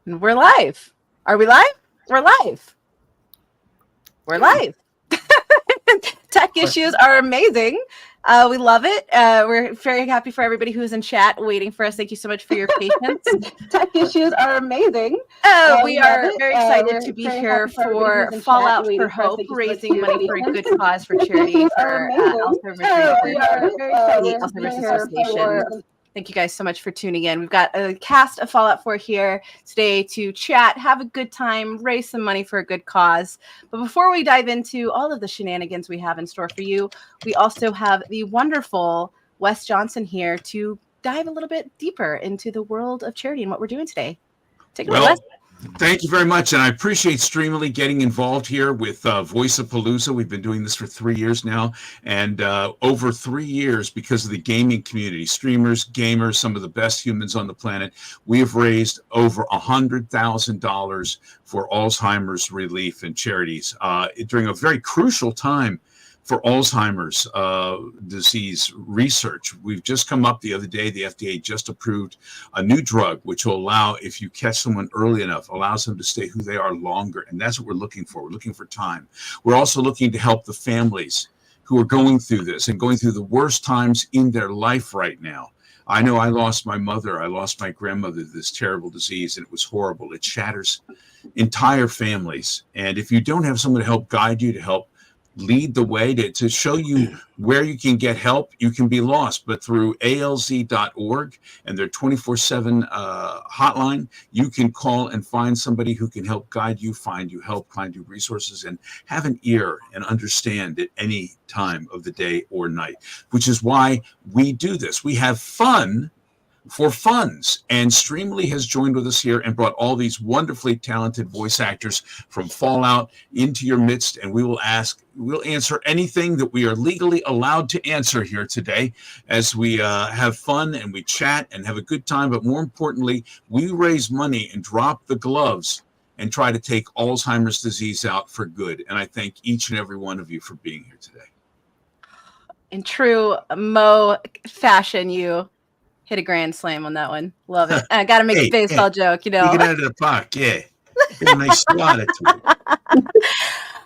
We're live. Are we live? We're live. We're live. Tech issues are amazing. We love it. We're very happy for everybody who's in chat waiting for us. Thank you so much for your patience. Tech issues are amazing. We are very excited to be here for Fallout for Hope, raising money for a good cause for charity for Alzheimer's Association. Thank you guys so much for tuning in. We've got a cast of Fallout 4 here today to chat, have a good time, raise some money for a good cause. But before we dive into all of the shenanigans we have in store for you, we also have the wonderful Wes Johnson here to dive a little bit deeper into the world of charity and what we're doing today. Take it away, Wes. Thank you very much, and I appreciate Streamily getting involved here with Voiceapalooza. We've been doing this for 3 years now, and over 3 years, because of the gaming community, streamers, gamers, some of the best humans on the planet, we have raised over $100,000 for Alzheimer's relief and charities during a very crucial time for Alzheimer's disease research. We've just come up the other day, the FDA just approved a new drug, which will allow, if you catch someone early enough, allows them to stay who they are longer. And that's what we're looking for. We're looking for time. We're also looking to help the families who are going through this and going through the worst times in their life right now. I know I lost my mother. I lost my grandmother to this terrible disease, and it was horrible. It shatters entire families. And if you don't have someone to help guide you, to help lead the way, to show you where you can get help, you can be lost. But through alz.org and their 24/7 hotline, you can call and find somebody who can help guide you, find you help, find you resources, and have an ear and understand at any time of the day or night, which is why we do this. We have fun for funds, and Streamily has joined with us here and brought all these wonderfully talented voice actors from Fallout into your midst, and we'll answer anything that we are legally allowed to answer here today as we have fun and we chat and have a good time. But more importantly, we raise money and drop the gloves and try to take Alzheimer's disease out for good. And I thank each and every one of you for being here today. In true Mo fashion, you hit a grand slam on that one. Love it. I got to make a baseball joke, you know. You get out of the park, yeah. Get a nice slot at it.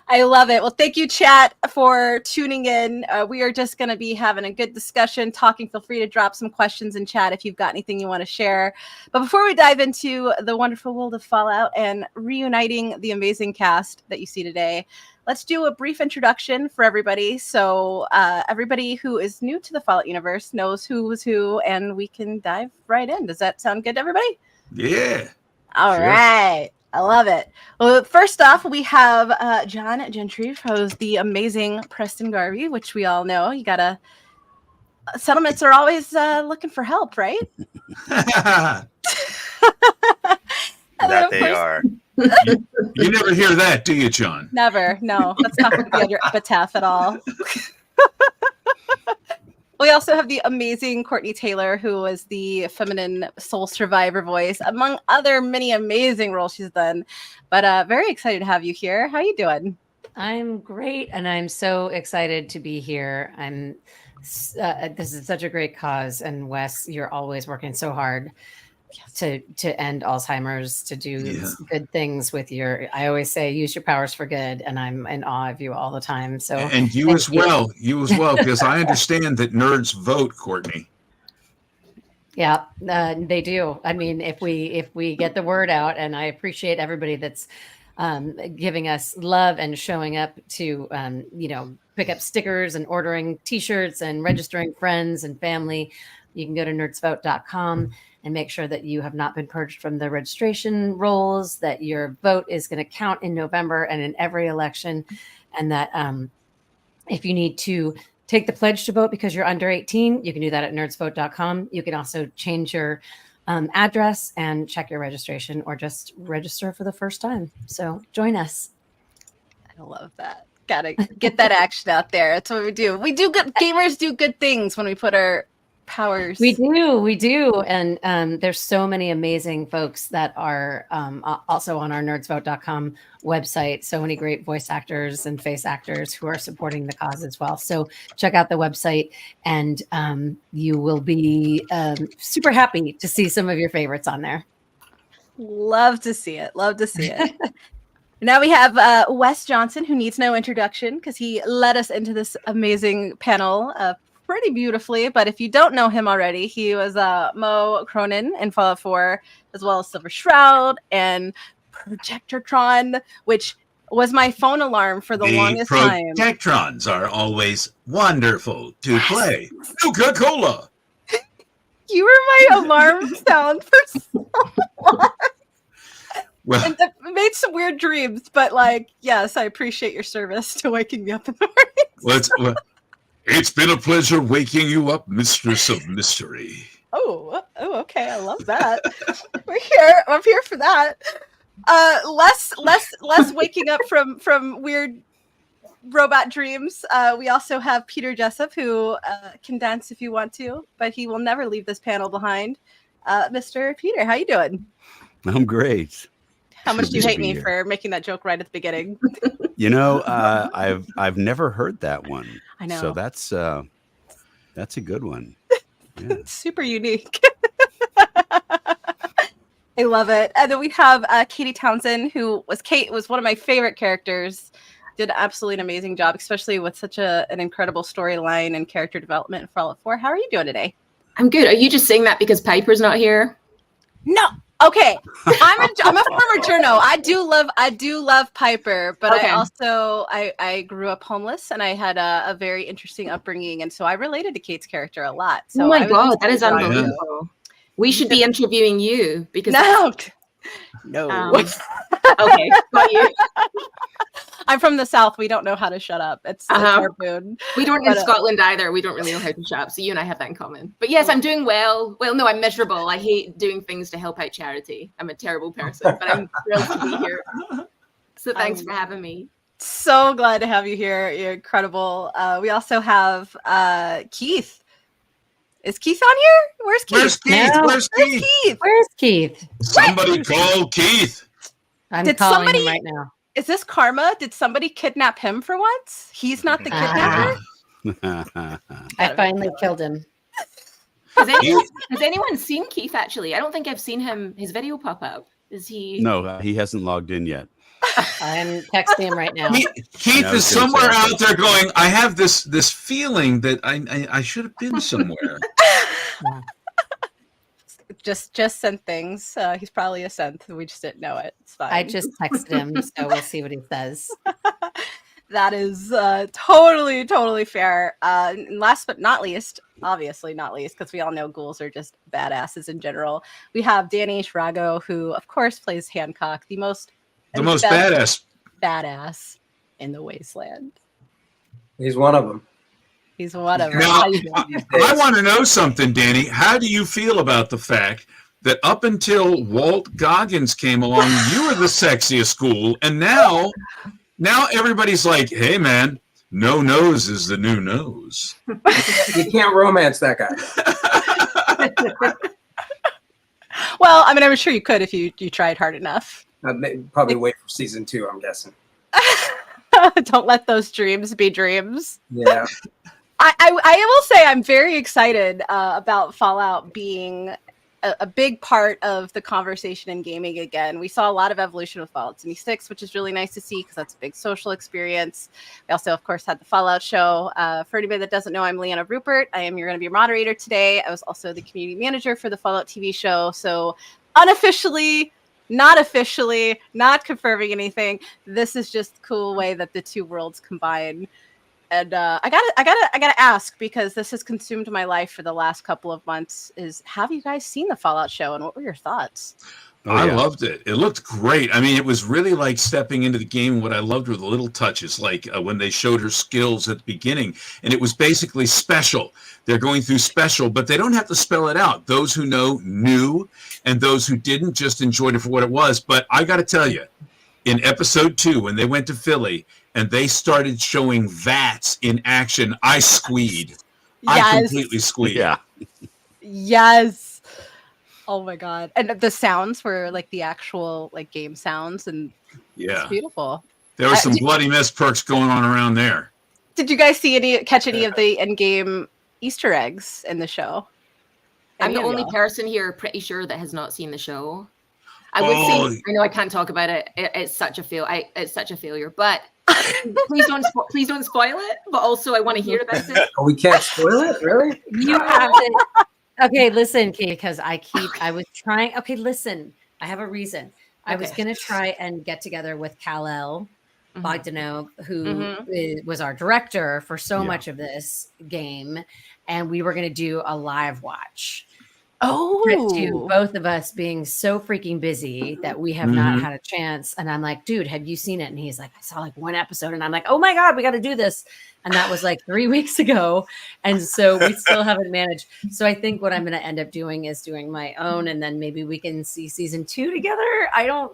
I love it. Well, thank you, chat, for tuning in. We are just going to be having a good discussion, talking. Feel free to drop some questions in chat if you've got anything you want to share. But before we dive into the wonderful world of Fallout and reuniting the amazing cast that you see today, let's do a brief introduction for everybody. So everybody who is new to the Fallout universe knows who was who, and we can dive right in. Does that sound good to everybody? Yeah. All right. I love it. Well, first off, we have John Gentry, who's the amazing Preston Garvey, which we all know. You gotta settlements are always looking for help, right? That they are. You never hear that, do you, John? Never. No, that's not going to be on your epitaph at all. We also have the amazing Courtney Taylor, who was the feminine soul survivor voice, among other many amazing roles she's done. But very excited to have you here. How you doing? I'm great, and I'm so excited to be here. This is such a great cause, and Wes, you're always working so hard to end Alzheimer's, to do good things with your, I always say, use your powers for good, and I'm in awe of you all the time. So, and you as well, because I understand that nerds vote, Courtney. Yeah, they do. I mean, if we get the word out, and I appreciate everybody that's giving us love and showing up to pick up stickers and ordering T-shirts and registering friends and family. You can go to nerdsvote.com and make sure that you have not been purged from the registration rolls, that your vote is going to count in November and in every election, and that if you need to take the pledge to vote because you're under 18, you can do that at nerdsvote.com. You can also change your address and check your registration, or just register for the first time. So join us. I love that. Gotta get that action out there. That's what we do. We do good. Gamers do good things when we put our powers. We do. And there's so many amazing folks that are also on our nerdsvote.com website. So many great voice actors and face actors who are supporting the cause as well. So check out the website, and you will be super happy to see some of your favorites on there. Love to see it. Love to see it. Now we have Wes Johnson, who needs no introduction because he led us into this amazing panel pretty beautifully. But if you don't know him already, he was Mo Cronin in Fallout 4, as well as Silver Shroud and Projectortron, which was my phone alarm for the longest time. Projectrons are always wonderful to play. Coca-Cola. You were my alarm sound for so long. Well, And I made some weird dreams, but like, yes, I appreciate your service to waking me up in the morning. It's been a pleasure waking you up, Mistress of Mystery. Oh, okay. I love that. I'm here for that. Less waking up from weird robot dreams. We also have Peter Jessup, who can dance if you want to, but he will never leave this panel behind. Mr. Peter, how you doing? I'm great. How much do you hate me for making that joke right at the beginning? You know, I've never heard that one. I know. So that's a good one. Yeah. It's super unique. I love it. And then we have Katie Townsend, who was one of my favorite characters. Did absolutely an amazing job, especially with such an incredible storyline and character development in Fallout 4. How are you doing today? I'm good. Are you just saying that because Piper's not here? No. Okay. I'm a former journo. I do love Piper, but Okay. I grew up homeless and I had a very interesting upbringing, and so I related to Kate's character a lot. So Oh my I was God, just that is drawn to it. unbelievable. We should be interviewing you because No. okay, got you. I'm from the South. We don't know how to shut up. It's our boon. We don't in Scotland either. We don't really know how to shut up. So you and I have that in common. But yes, I'm doing well. Well, no, I'm miserable. I hate doing things to help out charity. I'm a terrible person, but I'm thrilled to be here. So thanks for having me. So glad to have you here. You're incredible. We also have Keith. Is Keith on here? Where's Keith? Where's Keith? No. Where's Keith? Keith? Where's Keith? Somebody call Keith. I'm Did calling somebody- him right now. Is this karma? Did somebody kidnap him for once? He's not the kidnapper? I finally killed him. Has anyone seen Keith actually? I don't think I've seen his video pop up. Is he? No, he hasn't logged in yet. I'm texting him right now. Keith No, is somewhere out there going, I have this feeling that I should have been somewhere. Just sent things. He's probably a synth. We just didn't know it. It's fine. I just texted him, so we'll see what he says. That is totally fair. And last but not least, obviously not least, because we all know ghouls are just badasses in general. We have Danny Shrago, who of course plays Hancock, the most badass in the wasteland. He's one of them. He's one of them. Now, How you doing? I want to know something, Danny. How do you feel about the fact that up until Walt Goggins came along, you were the sexiest ghoul, and now everybody's like, hey, man, no nose is the new nose. You can't romance that guy. Well, I mean, I'm sure you could if you tried hard enough. Probably wait for season 2, I'm guessing. Don't let those dreams be dreams. Yeah. I will say I'm very excited about Fallout being a big part of the conversation in gaming again. We saw a lot of evolution with Fallout 76, which is really nice to see because that's a big social experience. We also, of course, had the Fallout show. For anybody that doesn't know, I'm Leanna Rupert. I am going to be your moderator today. I was also the community manager for the Fallout TV show. So unofficially, not officially, not confirming anything. This is just a cool way that the two worlds combine. And I gotta ask, because this has consumed my life for the last couple of months, is have you guys seen the Fallout show and what were your thoughts? I loved it. It looked great. I mean, it was really like stepping into the game. What I loved were the little touches, like when they showed her skills at the beginning, and it was basically special. They're going through special, but they don't have to spell it out. Those who know knew, and those who didn't just enjoyed it for what it was. But I got to tell you, in episode 2, when they went to Philly and they started showing VATS in action, I squeed. Yes. I completely squeed. Yeah. Yes. Oh my god! And the sounds were like the actual like game sounds, and Yeah. it's beautiful. There was some bloody mess perks going on around there. Did you guys catch any of the in-game Easter eggs in the show? I'm Any the of only y'all? person here pretty sure that has not seen the show. I would say, I know I can't talk about it. It's such a it's such a failure. But please don't spoil it. But also, I want to hear about it. Oh, we can't spoil it, really? You have to. Okay, listen, Kate, because I was trying. Okay, listen, I have a reason. I was going to try and get together with Kal-El Bogdanov, who was our director for so much of this game. And we were going to do a live watch. To both of us being so freaking busy that we have not had a chance. And I'm like, dude, have you seen it? And he's like, I saw like one episode. And I'm like, oh my God, we got to do this. And that was like 3 weeks ago. And so we still haven't managed. So I think what I'm going to end up doing is doing my own. And then maybe we can see season 2 together. I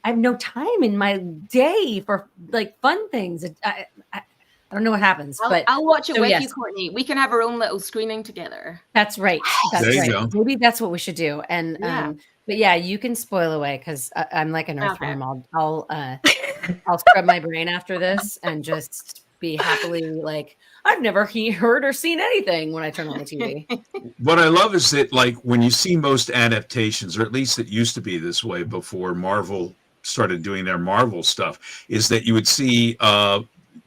have no time in my day for like fun things. I don't know what happens, but I'll watch it with you, Courtney. We can have our own little screening together. That's right. That's there you right. go. Maybe that's what we should do. And but yeah, you can spoil away because I'm like an earthworm. I'll scrub my brain after this and just be happily like I've never heard or seen anything when I turn on the TV. What I love is that like when you see most adaptations, or at least it used to be this way before Marvel started doing their Marvel stuff, is that you would see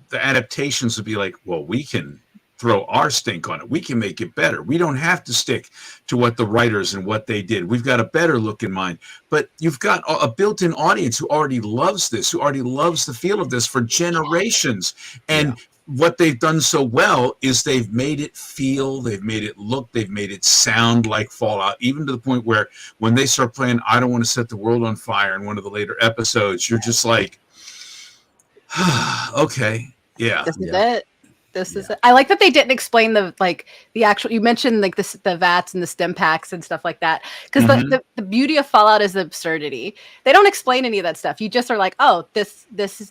the adaptations would be like, well, we can throw our stink on it. We can make it better. We don't have to stick to what the writers and what they did. We've got a better look in mind. But you've got a built-in audience who already loves this, who already loves the feel of this for generations. And what they've done so well is they've made it feel, they've made it look, they've made it sound like Fallout, even to the point where when they start playing I Don't Want to Set the World on Fire in one of the later episodes, you're just like, okay. Yeah. This is it. This is it. I like that they didn't explain the actual, you mentioned like the VATS and the stim packs and stuff like that. Because the beauty of Fallout is the absurdity. They don't explain any of that stuff. You just are like, oh, this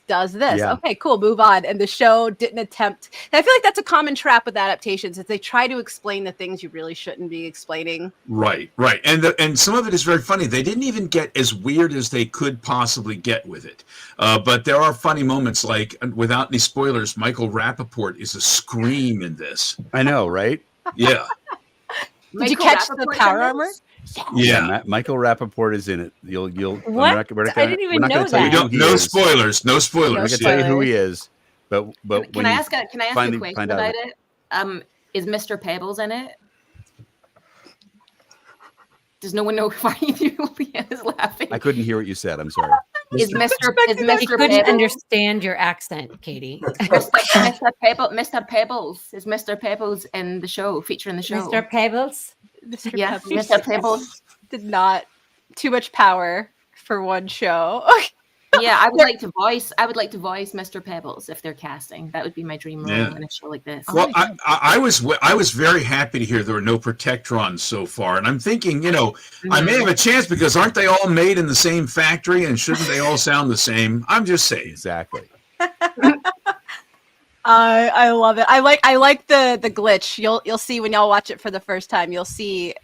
does this. Yeah. Okay, cool, move on. And the show didn't attempt. And I feel like that's a common trap with adaptations, is they try to explain the things you really shouldn't be explaining. Right. And some of it is very funny. They didn't even get as weird as they could possibly get with it. But there are funny moments, like, without any spoilers, Michael Rappaport is a scream in this. I know, right? Yeah. Did you catch the power armor? Yeah. Michael Rappaport is in it. You'll. What? I didn't even know that. No spoilers. No spoilers. I can tell you who he is, but can I ask a question about it? Is Mr. Pebbles in it? Does no one know why Julian is laughing? I couldn't hear what you said. I'm sorry. Is Mr. I couldn't understand your accent, Katie. Mr. Pebbles. Is Mr. Pebbles in the show, featuring the show? Mr. Pebbles? Yeah, Mr. Pebbles. Did not. Too much power for one show. Yeah, I would like to voice Mr. Pebbles if they're casting. That would be my dream role in a show like this. Well, I was very happy to hear there were no Protectrons so far, and I'm thinking, I may have a chance because aren't they all made in the same factory, and shouldn't they all sound the same? I'm just saying. Exactly. I love it. I like the glitch. You'll see when y'all watch it for the first time. You'll see.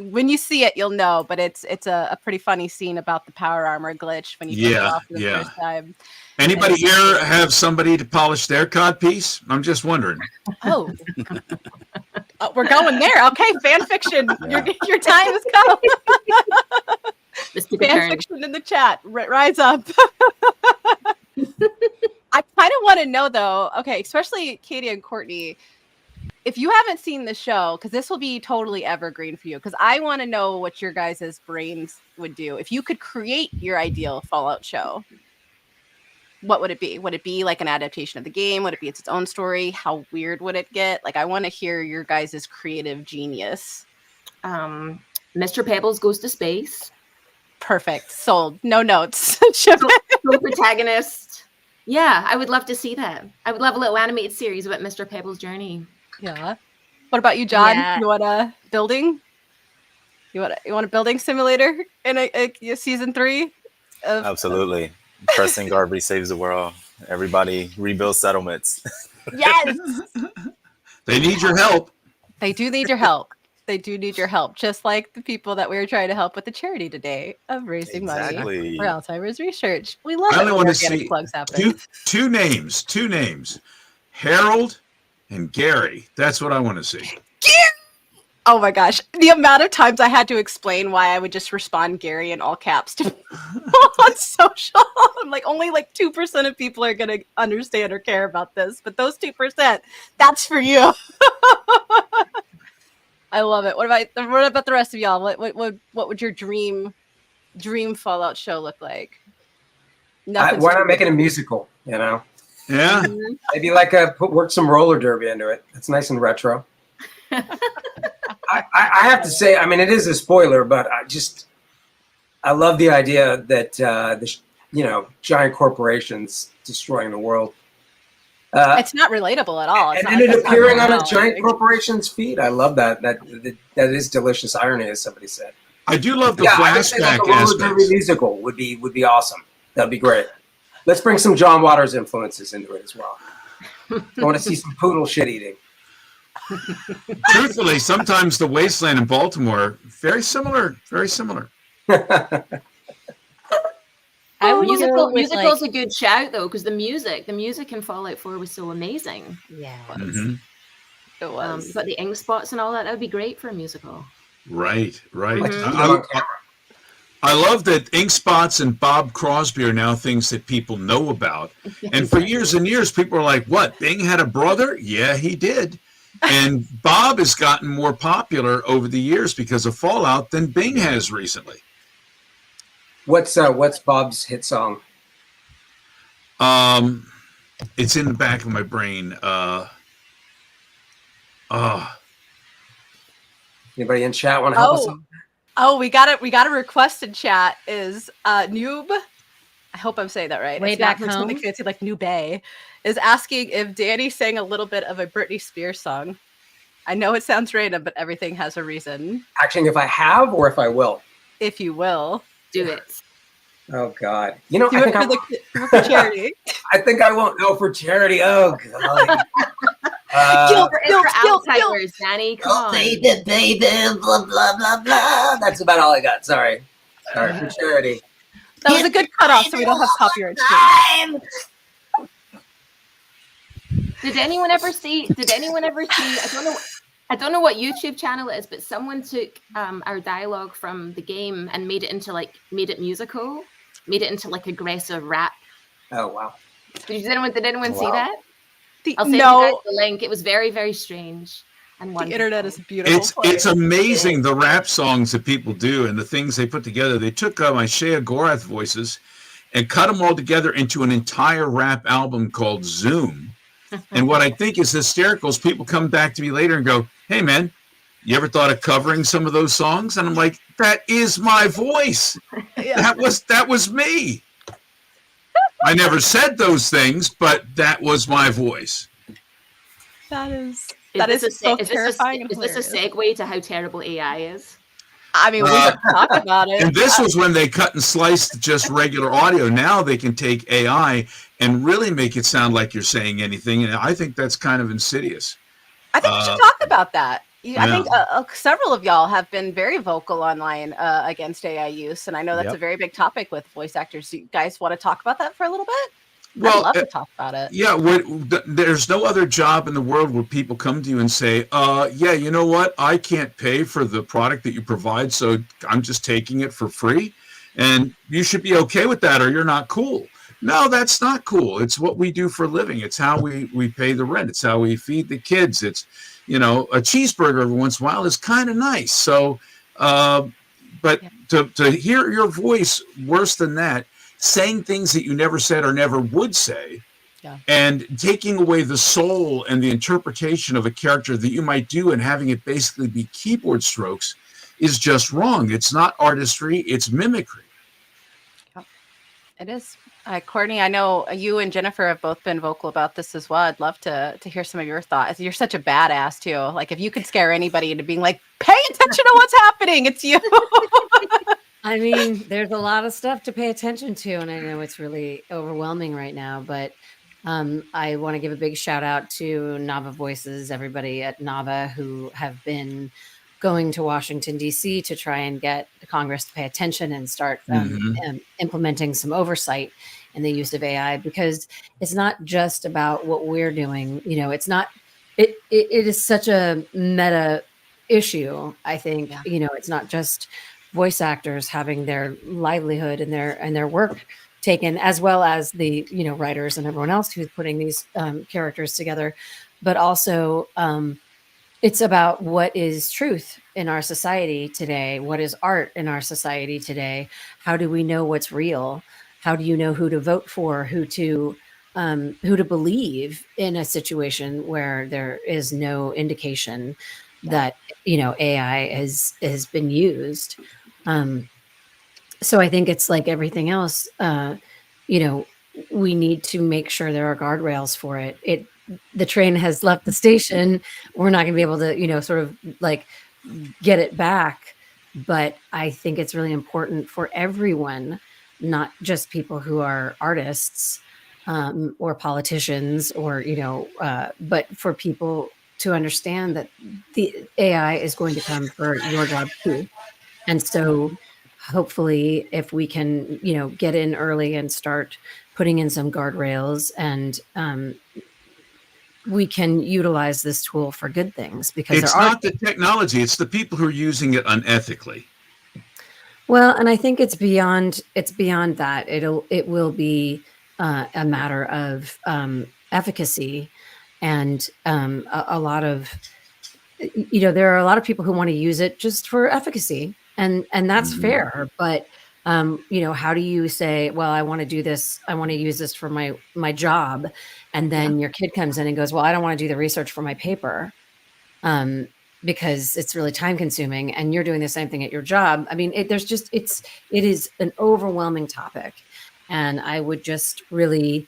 When you see it, you'll know, but it's a pretty funny scene about the power armor glitch when you take it off for the first time. Anybody here have somebody to polish their cod piece? I'm just wondering. Oh, we're going there. Okay, fan fiction. Yeah. Your time has come. Fan fiction in the chat. Rise up. I kind of want to know though. Okay, especially Katie and Courtney. If you haven't seen the show, because this will be totally evergreen for you, because I want to know what your guys' brains would do. If you could create your ideal Fallout show, what would it be? Would it be like an adaptation of the game? Would it be its own story? How weird would it get? Like, I want to hear your guys' creative genius. Mr. Pebbles goes to space. Perfect. Sold. No notes. So protagonist. Yeah, I would love to see that. I would love a little animated series about Mr. Pebbles' journey. Yeah. What about you, John? Yeah. You want a building? You want a building simulator in a season 3? Absolutely. Preston Garvey saves the world. Everybody rebuild settlements. Yes. They need your help. They do need your help. They do need your help, just like the people that we were trying to help with the charity today of raising money for Alzheimer's research. We love it. I only want to see plugs happen. two names, Harold and Gary. That's what I want to see. Oh my gosh. The amount of times I had to explain why I would just respond Gary in all caps to people on social. I'm like, only like 2% of people are going to understand or care about this. But those 2%, that's for you. I love it. What about the rest of y'all? What would your dream Fallout show look like? Why not make it a musical, you know? Yeah. Maybe like work some roller derby into it. It's nice and retro. I have to say, I mean, it is a spoiler, but I love the idea that giant corporations destroying the world. It's not relatable at all. It's and then it appearing on a giant corporation's feed. I love that. That is delicious irony, as somebody said. I do love the I would say like flashback a roller derby aspects. musical would be awesome. That'd be great. Let's bring some John Waters influences into it as well. I want to see some poodle shit eating. Truthfully, sometimes the wasteland in Baltimore, very similar. I would go with, musical's a good shout though, because the music in Fallout 4 was so amazing. yeah. Mhm. It was. But the ink spots and all that would be great for a musical. Right. Mhm. I love that ink spots and Bob Crosby are now things that people know about. And for years and years, people are like, what, Bing had a brother? Yeah, he did. And Bob has gotten more popular over the years because of Fallout than Bing has recently. What's Bob's hit song? It's in the back of my brain. Anybody in chat want to help us? Oh, we got it. We got a request in chat. Is Noob? I hope I'm saying that right. Way it's back not home. something fancy like New Bay. Is asking if Danny sang a little bit of a Britney Spears song. I know it sounds random, but everything has a reason. Actually, if I have or if I will. If you will, Do it. Oh God! You know, do I it think for the charity. I think I won't go for charity. Oh God! For Alzheimer's, Danny. Come on. baby, blah blah blah blah. That's about all I got. Sorry for charity. That was a good cutoff, so we don't have copyright strikes. Did anyone ever see? I don't know what YouTube channel it is, but someone took our dialogue from the game and made it musical, made it into like aggressive rap. Oh wow! Did anyone see Wow. that? I'll send you guys the link. It was very, very strange and The wonderful. internet is a beautiful. It's amazing the rap songs that people do and the things they put together. They took my Shea Gorath voices and cut them all together into an entire rap album called Zoom. And what I think is hysterical is people come back to me later and go, hey, man, you ever thought of covering some of those songs? And I'm like, that is my voice. Yeah. That was me. I never said those things, but that was my voice. That is Is terrifying. this a segue to how terrible AI is? I mean, we can talk about it. And this was when they cut and sliced just regular audio. Now they can take AI and really make it sound like you're saying anything. And I think that's kind of insidious. I think we should talk about that. I Yeah. think several of y'all have been very vocal online against AI use, and I know that's a very big topic with voice actors. Do you guys want to talk about that for a little bit? Well, I'd love to talk about it. Yeah, there's no other job in the world where people come to you and say, yeah, you know what? I can't pay for the product that you provide, so I'm just taking it for free. And you should be okay with that or you're not cool. No, that's not cool. It's what we do for a living. It's how we pay the rent. It's how we feed the kids. It's, a cheeseburger every once in a while is kind of nice. So, but to hear your voice worse than that, saying things that you never said or never would say, and taking away the soul and the interpretation of a character that you might do and having it basically be keyboard strokes is just wrong. It's not artistry, it's mimicry. It is. Courtney, I know you and Jennifer have both been vocal about this as well. I'd love to hear some of your thoughts. You're such a badass too. Like if you could scare anybody into being like, pay attention to what's happening, it's you. I mean, there's a lot of stuff to pay attention to, and I know it's really overwhelming right now, but I want to give a big shout out to Nava Voices, everybody at Nava who have been going to Washington, D.C. to try and get the Congress to pay attention and start implementing some oversight in the use of AI, because it's not just about what we're doing. It's not, it is such a meta issue. I think, Yeah. it's not just voice actors having their livelihood and their work taken, as well as the, writers and everyone else who's putting these characters together, but also it's about what is truth in our society today. What is art in our society today? How do we know what's real? How do you know who to vote for, who to believe in a situation where there is no indication that AI has been used? So I think it's like everything else. We need to make sure there are guardrails for it. The train has left the station. We're not going to be able to, sort of like get it back. But I think it's really important for everyone, not just people who are artists or politicians or, but for people to understand that the AI is going to come for your job too. And so hopefully if we can, get in early and start putting in some guardrails and we can utilize this tool for good things, because It's not the technology, it's the people who are using it unethically. Well, and I think it's beyond that. It will be a matter of efficacy and a lot of, there are a lot of people who want to use it just for efficacy, and that's fair. But how do you say, well, I want to do this, I want to use this for my job, and then your kid comes in and goes, well, I don't want to do the research for my paper because it's really time consuming, and you're doing the same thing at your job. I mean, it is an overwhelming topic, and I would just really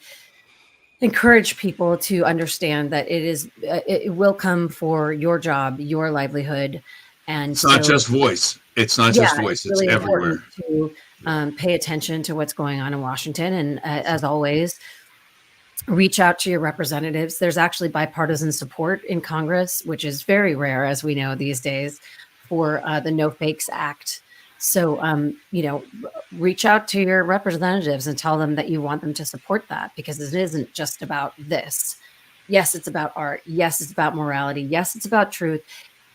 encourage people to understand that it will come for your job, your livelihood. And it's not just voice. It's not just voice. It's really everywhere. To pay attention to what's going on in Washington. And as always, reach out to your representatives. There's actually bipartisan support in Congress, which is very rare, as we know these days, for the No Fakes Act. So, reach out to your representatives and tell them that you want them to support that, because it isn't just about this. Yes, it's about art. Yes, it's about morality. Yes, it's about truth.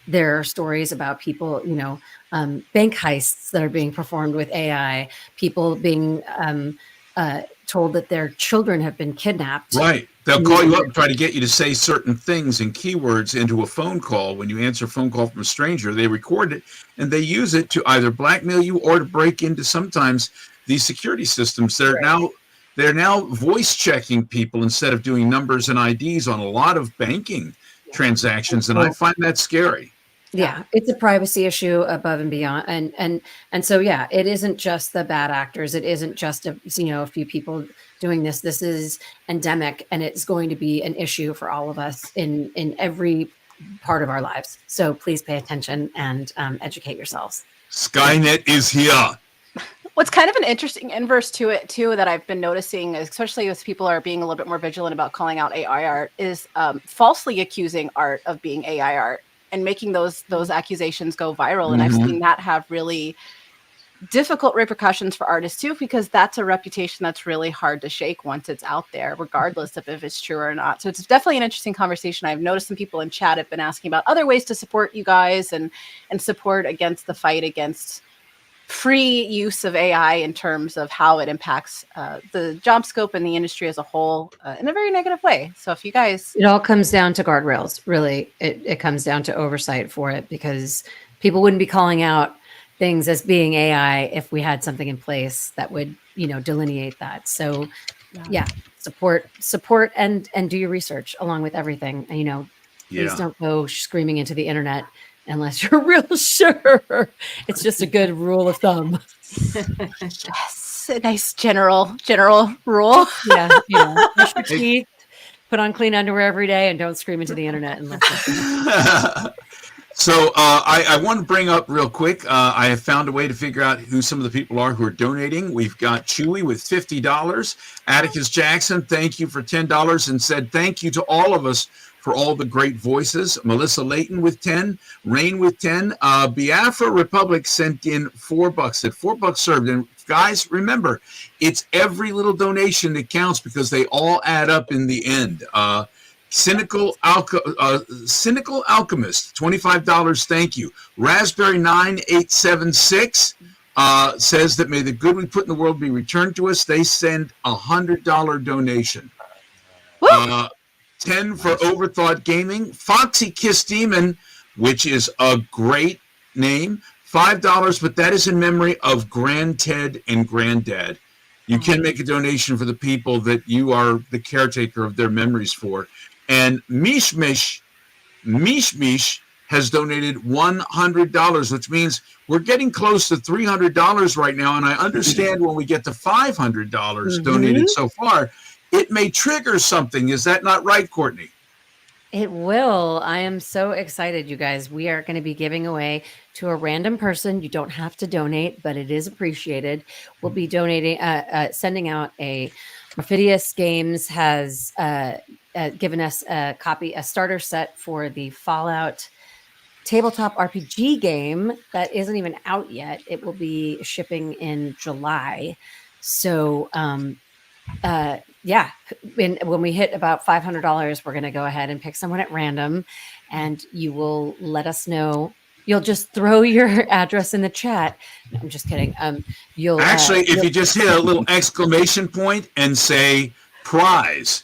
There are stories about people, bank heists that are being performed with AI, people being told that their children have been kidnapped. Right. They'll call you up and try to get you to say certain things and keywords into a phone call. When you answer a phone call from a stranger, they record it and they use it to either blackmail you or to break into sometimes these security systems. They're now voice checking people instead of doing numbers and IDs on a lot of banking transactions, and I find that scary. Yeah, it's a privacy issue above and beyond, and so it isn't just the bad actors. It isn't just a few people doing this. This is endemic, and it's going to be an issue for all of us in every part of our lives. So please pay attention and educate yourselves. Skynet is here. What's kind of an interesting inverse to it too that I've been noticing, especially as people are being a little bit more vigilant about calling out AI art, is falsely accusing art of being AI art and making those accusations go viral. And I've seen that have really difficult repercussions for artists too, because that's a reputation that's really hard to shake once it's out there, regardless of if it's true or not. So it's definitely an interesting conversation. I've noticed some people in chat have been asking about other ways to support you guys and support against the fight against free use of AI in terms of how it impacts the job scope and the industry as a whole in a very negative way. So if you guys... It all comes down to guardrails, really. It comes down to oversight for it, because people wouldn't be calling out things as being AI if we had something in place that would, delineate that. So support and do your research along with everything. And, please don't go screaming into the internet unless you're real sure. It's just a good rule of thumb. Yes, a nice general rule. Yeah. Brush your teeth, put on clean underwear every day, and don't scream into the internet unless So I want to bring up real quick, I have found a way to figure out who some of the people are who are donating. We've got Chewy with $50. Atticus Jackson, thank you for $10 and said thank you to all of us for all the great voices. Melissa Layton with 10, Rain with 10. Biafra Republic sent in $4, said $4 served. And guys, remember, it's every little donation that counts because they all add up in the end. Cynical Alchemist, $25. Thank you. Raspberry 9876 says that may the good we put in the world be returned to us. They send $100 donation. 10 for Overthought Gaming. Foxy Kiss Demon, which is a great name. $5, but that is in memory of Grand Ted and Granddad. You can make a donation for the people that you are the caretaker of their memories for. And Mish Mish has donated $100, which means we're getting close to $300 right now. And I understand when we get to $500 donated so far, it may trigger something. Is that not right, Courtney? It will. I am so excited, you guys. We are going to be giving away to a random person. You don't have to donate, but it is appreciated. We'll be donating, sending out a Perfidious Games has given us a starter set for the Fallout tabletop RPG game that isn't even out yet. It will be shipping in July. So, yeah, when we hit about $500, we're going to go ahead and pick someone at random, and you will let us know. You'll just throw your address in the chat. No, I'm just kidding. You'll actually, if you just hit a little exclamation point and say prize,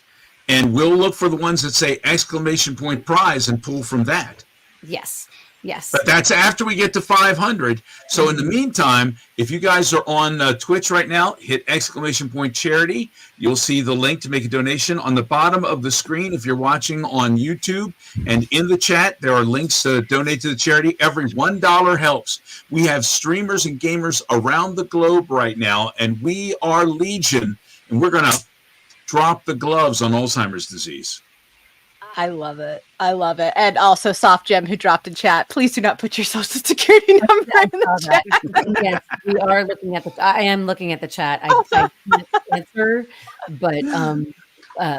and we'll look for the ones that say exclamation point prize and pull from that. Yes. Yes. But that's after we get to 500. So in the meantime, if you guys are on Twitch right now, hit exclamation point charity. You'll see the link to make a donation on the bottom of the screen. If you're watching on YouTube, and in the chat, there are links to donate to the charity. Every $1 helps. We have streamers and gamers around the globe right now, and we are legion, and we're going to drop the gloves on Alzheimer's disease. I love it. I love it. And also Soft Gem, who dropped in chat, please do not put your social security number in the chat. Yes, we are looking at I am looking at the chat. I can't answer, but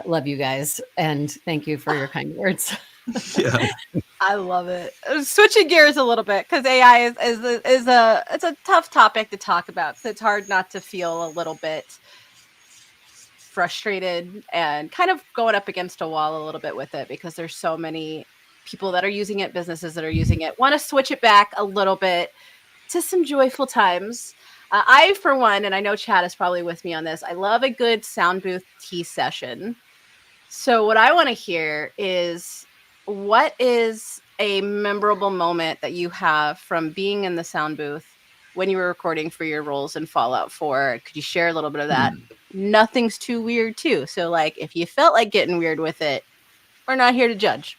love you guys and thank you for your kind words. Yeah, I love it. Switching gears a little bit, because AI is a tough topic to talk about. So it's hard not to feel a little bit frustrated and kind of going up against a wall a little bit with it, because there's so many people that are using it, businesses that are using it. Want to switch it back a little bit to some joyful times. I, for one, and I know Chad is probably with me on this, I love a good sound booth tea session. So what I want to hear is, what is a memorable moment that you have from being in the sound booth when you were recording for your roles in Fallout 4? Could you share a little bit of that? Nothing's too weird too. So like, if you felt like getting weird with it, we're not here to judge.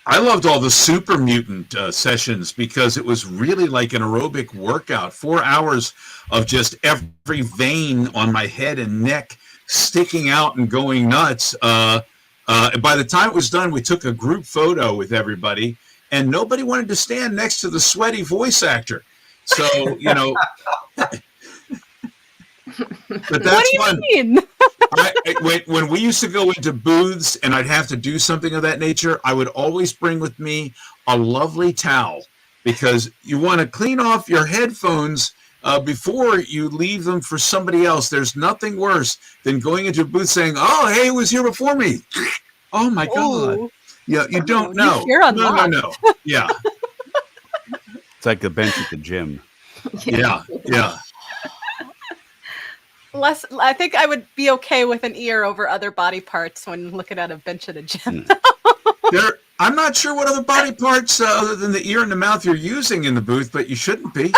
I loved all the Super Mutant sessions, because it was really like an aerobic workout. 4 hours of just every vein on my head and neck sticking out and going nuts. By the time it was done, we took a group photo with everybody, and nobody wanted to stand next to the sweaty voice actor. So, you know, but that's what do you fun. mean? When we used to go into booths and I'd have to do something of that nature, I would always bring with me a lovely towel, because you want to clean off your headphones before you leave them for somebody else. There's nothing worse than going into a booth saying, "Oh, hey, who was here before me?" Oh my God. Ooh. Yeah, you don't know. No. Yeah. It's like the bench at the gym. Yeah. I think I would be okay with an ear over other body parts when looking at a bench at a gym. I'm not sure what other body parts other than the ear and the mouth you're using in the booth, but you shouldn't be.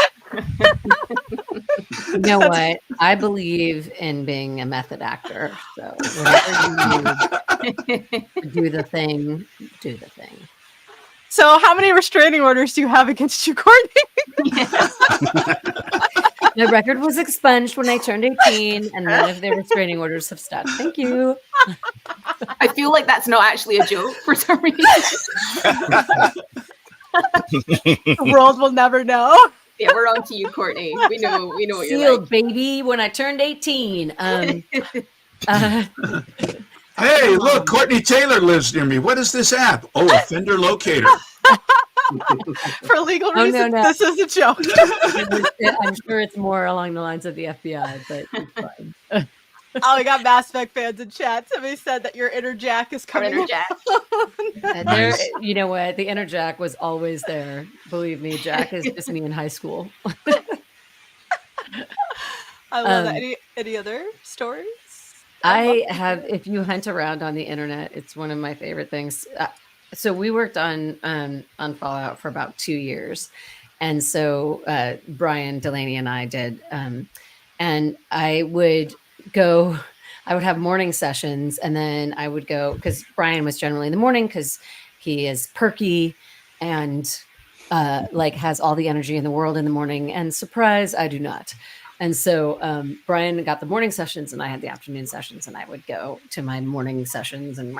You know what? I believe in being a method actor. So whatever you do the thing, do the thing. So how many restraining orders do you have against you, Courtney? The record was expunged when I turned 18, and none of the restraining orders have stuck. Thank you. I feel like that's not actually a joke for some reason. The world will never know. Yeah, we're on to you, Courtney. We know what you're Sealed, like. baby, when I turned 18. Hey, look, Courtney Taylor lives near me. What is this app? Oh, offender locator. For legal Oh, reasons, no. this is a joke. I'm sure it's more along the lines of the FBI, but it's fine. Oh, we got Mass Effect fans in chat. Somebody said that your inner Jack is Our coming. inner Jack. There, Nice. you know what? The inner Jack was always there. Believe me, Jack is just me in high school. I love that. Any other stories? I have, if you hunt around on the internet, it's one of my favorite things. So we worked on Fallout for about 2 years. And so Brian Delaney and I did. And I would have morning sessions, and then I would go, because Brian was generally in the morning because he is perky and like has all the energy in the world in the morning. And surprise, I do not. And so Brian got the morning sessions and I had the afternoon sessions, and I would go to my morning sessions and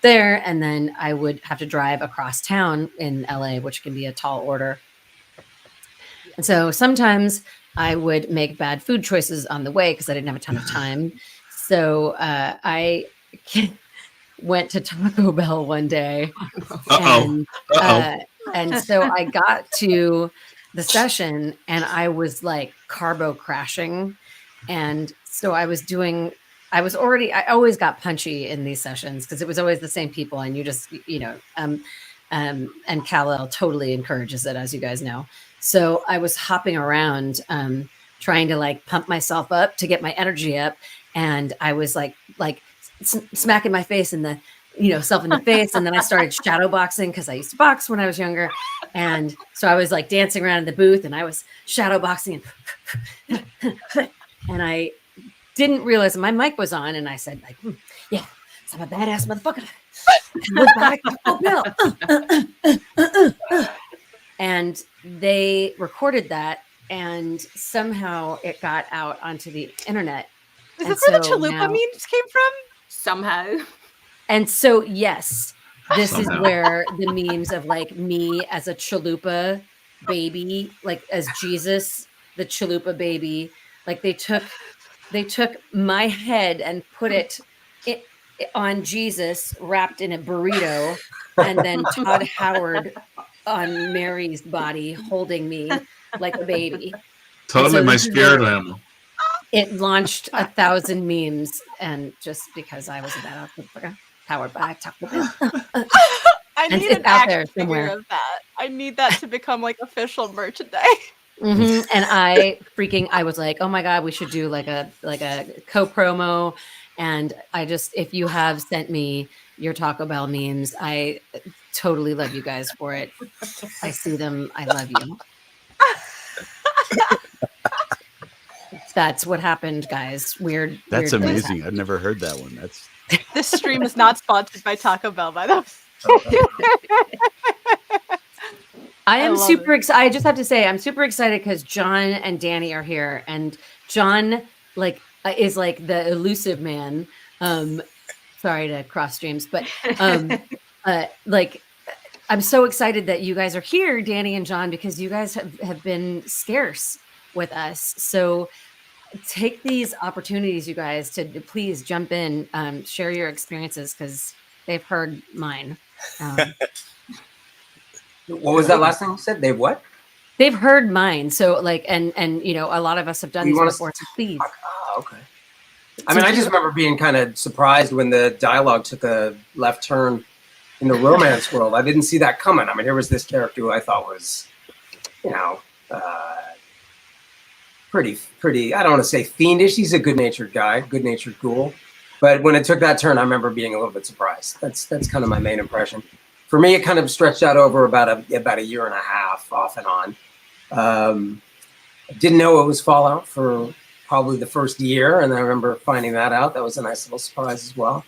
there. And then I would have to drive across town in LA, which can be a tall order. And so sometimes I would make bad food choices on the way because I didn't have a ton of time. So I went to Taco Bell one day. And so I got to the session and I was like carbo crashing. And so I always got punchy in these sessions because it was always the same people. And you just, and Kal-El totally encourages it, as you guys know. So I was hopping around, trying to like pump myself up to get my energy up. And I was like smacking my face in the, self in the face. And then I started shadow boxing because I used to box when I was younger. And so I was like dancing around in the booth and I was shadow boxing and I didn't realize my mic was on. And I said like, yeah, I'm a badass motherfucker. And they recorded that and somehow it got out onto the internet. Is this where the chalupa memes came from? Somehow. And so, yes, this is where the memes of like me as a chalupa baby, like as Jesus, the chalupa baby, like they took my head and put it on Jesus wrapped in a burrito, and then Todd Howard on Mary's body holding me like a baby. Totally my spirit animal. It launched 1,000 memes, and just because I was a badass powered by Taco Bell. I need an action figure of that. I need that to become like official merchandise. Mm-hmm. And I was like, oh my God, we should do like a co-promo. And if you have sent me your Taco Bell memes, I totally love you guys for it. I see them. I love you. That's what happened, guys. Weird. That's amazing. I've never heard that one. This stream is not sponsored by Taco Bell, by the way. I am super excited. I just have to say, I'm super excited because John and Danny are here, and John is like the elusive man. Sorry to cross streams, but I'm so excited that you guys are here, Danny and John, because you guys have been scarce with us. So take these opportunities, you guys, to please jump in, share your experiences because they've heard mine. What was that last thing you said? They've what? They've heard mine. So and a lot of us have done these before. So please. Oh, okay. I mean, I just remember being kind of surprised when the dialogue took a left turn in the romance world. I didn't see that coming. I mean, here was this character who I thought was, pretty, I don't want to say fiendish. He's a good-natured guy, good-natured ghoul. But when it took that turn, I remember being a little bit surprised. That's kind of my main impression. For me, it kind of stretched out over about a year and a half, off and on. I didn't know it was Fallout for probably the first year, and I remember finding that out. That was a nice little surprise as well.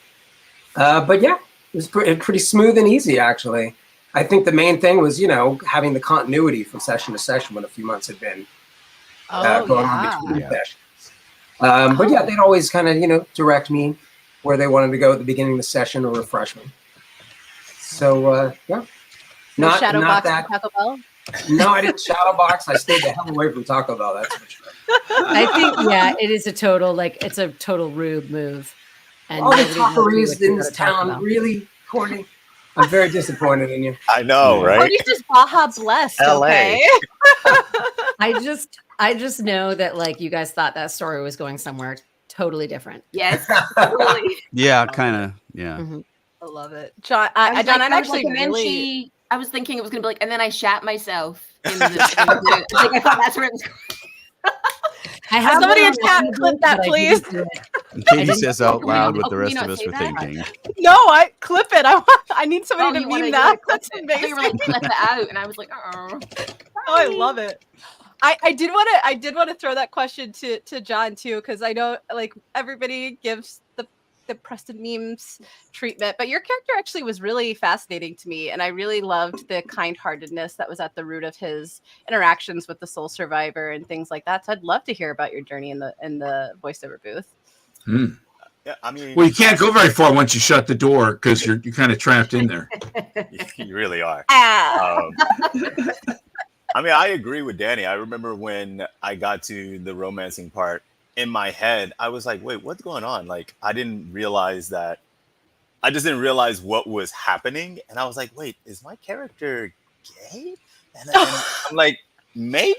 But yeah, it was pretty smooth and easy, actually. I think the main thing was, having the continuity from session to session when a few months had been going on between sessions. But yeah, they'd always kind of, direct me where they wanted to go at the beginning of the session or refresh me. So yeah, no shadow box at Taco Bell. No, I didn't shadow box. I stayed the hell away from Taco Bell. That's for sure. I think it is a total rube move. And all the taquerias in this town, really, Courtney. I'm very disappointed in you. I know, right? Courtney's just Baja blessed. LA. Okay. I just know that you guys thought that story was going somewhere totally different. Yes, totally. Yeah, kind of. Yeah. Mhm. I love it, John. I was John, like- I'm I was actually like, and then really. I was thinking it was gonna be like, and then I shat myself in the. Like I thought that's where it was. I have Somebody one in on the chat, table, clip that, but I please. didn't do it. And Katie didn't- says out loud what Oh, the can rest you of not us say were that? thinking. No, I clip it. I need somebody to you meme wanna that. clip That's it. I amazing. thought you were like clip it out, and I was like, oh. Oh, I love it. I did want to throw that question to John too, because I know like everybody gives the Preston memes treatment, but your character actually was really fascinating to me, and I really loved the kind-heartedness that was at the root of his interactions with the soul survivor and things like that. So I'd love to hear about your journey in the voiceover booth. Yeah, I mean, Well, you can't go very far once you shut the door because you're kind of trapped in there. you really are. Ah. I mean, I agree with Danny. I remember when I got to the romancing part, in my head, I was like, wait, what's going on? Like, I just didn't realize what was happening. And I was like, wait, is my character gay? And I'm like, maybe?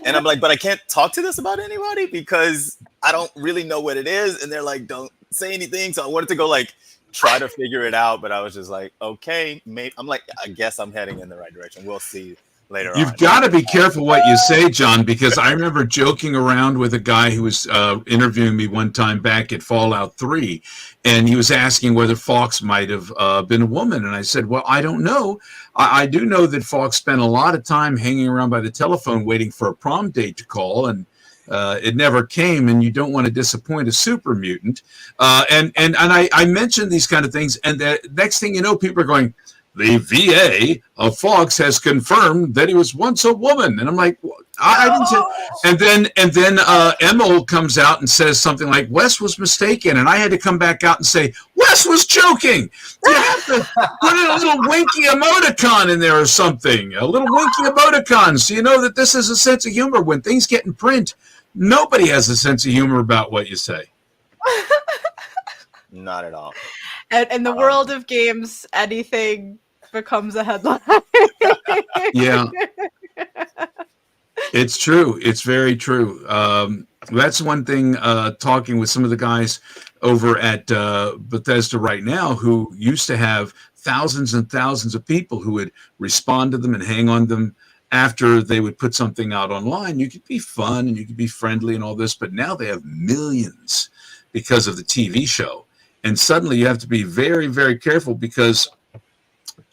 And I'm like, but I can't talk to this about anybody because I don't really know what it is. And they're like, don't say anything. So I wanted to go like, try to figure it out. But I was just like, okay, maybe. I'm like, I guess I'm heading in the right direction. We'll see later on. You've got to be careful what you say, John, because I remember joking around with a guy who was interviewing me one time back at Fallout 3, and he was asking whether Fox might have been a woman. And I said, well, I don't know. I do know that Fox spent a lot of time hanging around by the telephone waiting for a prom date to call, and it never came, and you don't want to disappoint a super mutant. And I mentioned these kind of things, and the next thing you know, people are going, the VA of Fox has confirmed that he was once a woman. And I'm like, I didn't say. And then Emil comes out and says something like, Wes was mistaken. And I had to come back out and say, Wes was joking. You have to put in a little winky emoticon in there or something. A little winky emoticon so you know that this is a sense of humor. When things get in print, nobody has a sense of humor about what you say. Not at all. And in the world of games, anything becomes a headline. Yeah. It's true. It's very true. That's one thing, talking with some of the guys over at Bethesda right now who used to have thousands and thousands of people who would respond to them and hang on them after they would put something out online. You could be fun and you could be friendly and all this, but now they have millions because of the TV show. And suddenly you have to be very, very careful because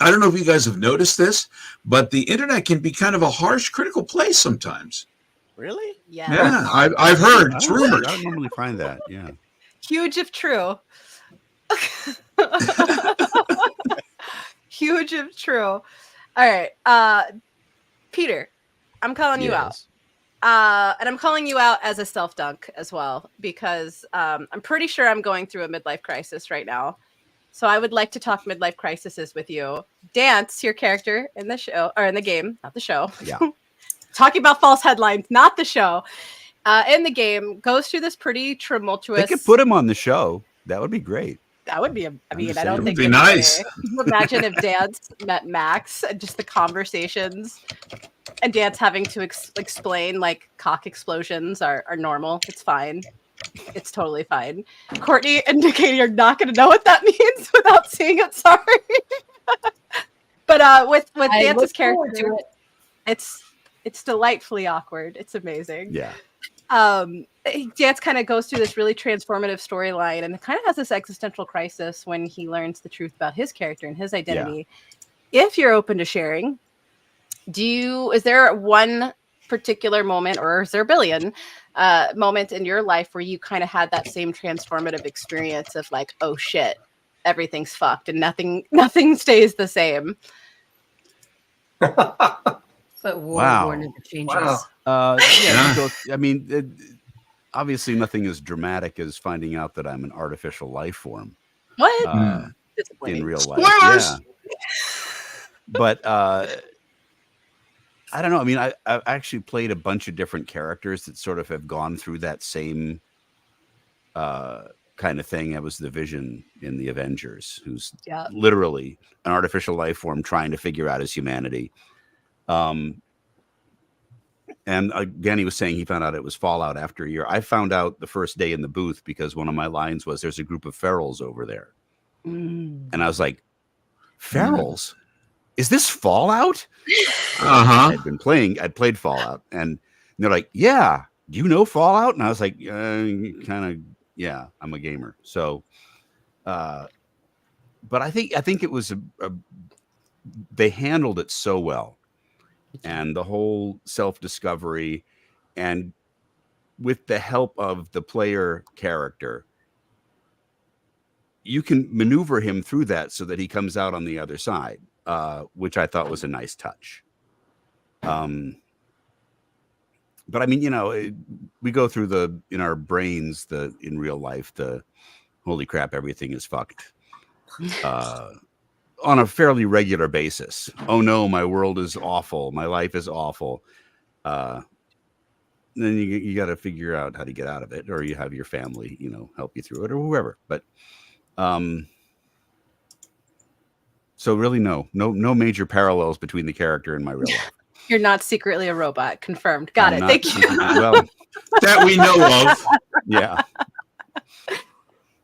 I don't know if you guys have noticed this, but the internet can be kind of a harsh, critical place sometimes. Really? Yeah, I've heard. It's I rumored. don't normally find that. Yeah. Huge if true. Huge if true. All right. Peter, I'm calling you out. Yes. And I'm calling you out as a self-dunk as well, because I'm pretty sure I'm going through a midlife crisis right now. So I would like to talk midlife crises with you. Dance, your character in the show, or in the game, not the show. Yeah. Talking about false headlines, not the show. In the game, goes through this pretty tumultuous. They could put him on the show. That would be great. That would be. I mean, I don't It think would be nice. Can you imagine if Dance met Max and just the conversations, and Dance having to explain like cock explosions are normal. It's fine. It's totally fine. Courtney and Katie are not going to know what that means without seeing it. Sorry. But with Dance's character, it's delightfully awkward. It's amazing. Yeah. Dance kind of goes through this really transformative storyline and kind of has this existential crisis when he learns the truth about his character and his identity. Yeah. If you're open to sharing, is there one particular moment, or is there a billion moment in your life where you kind of had that same transformative experience of like, oh shit, everything's fucked and nothing stays the same? But Wow. Warner changes. Wow. Yeah. I mean, obviously nothing as dramatic as finding out that I'm an artificial life form What? in real life. Spoilers! Yeah. But I don't know. I mean, I've actually played a bunch of different characters that sort of have gone through that same kind of thing. It was the Vision in the Avengers, who's literally an artificial life form trying to figure out his humanity. And Danny was saying he found out it was Fallout after a year. I found out the first day in the booth because one of my lines was, "There's a group of ferals over there." And I was like, "Ferals? Is this Fallout?" I'd played Fallout, and they're like, "Yeah, do you know Fallout?" And I was like, kind of, yeah, I'm a gamer. So, but I think it was they handled it so well, and the whole self-discovery, and with the help of the player character, you can maneuver him through that so that he comes out on the other side, which I thought was a nice touch. But I mean, we go through in our brains, in real life, the holy crap, everything is fucked on a fairly regular basis. Oh no, my world is awful. My life is awful. Then you got to figure out how to get out of it, or you have your family, help you through it, or whoever. But so really, no major parallels between the character and my real life. You're not secretly a robot. Confirmed. Got it. Thank you. Well, that we know of. Yeah.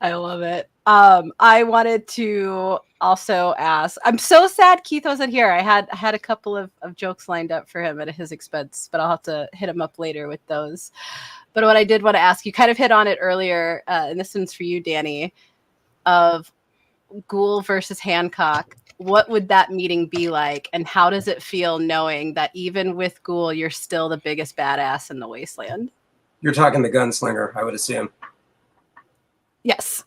I love it. I wanted to also ask, I'm so sad Keith wasn't here. I had a couple of jokes lined up for him at his expense, but I'll have to hit him up later with those. But what I did want to ask, you kind of hit on it earlier, and this one's for you, Danny, of Ghoul versus Hancock. What would that meeting be like, and how does it feel knowing that even with Ghoul, you're still the biggest badass in the wasteland? You're talking the gunslinger, I would assume. Yes.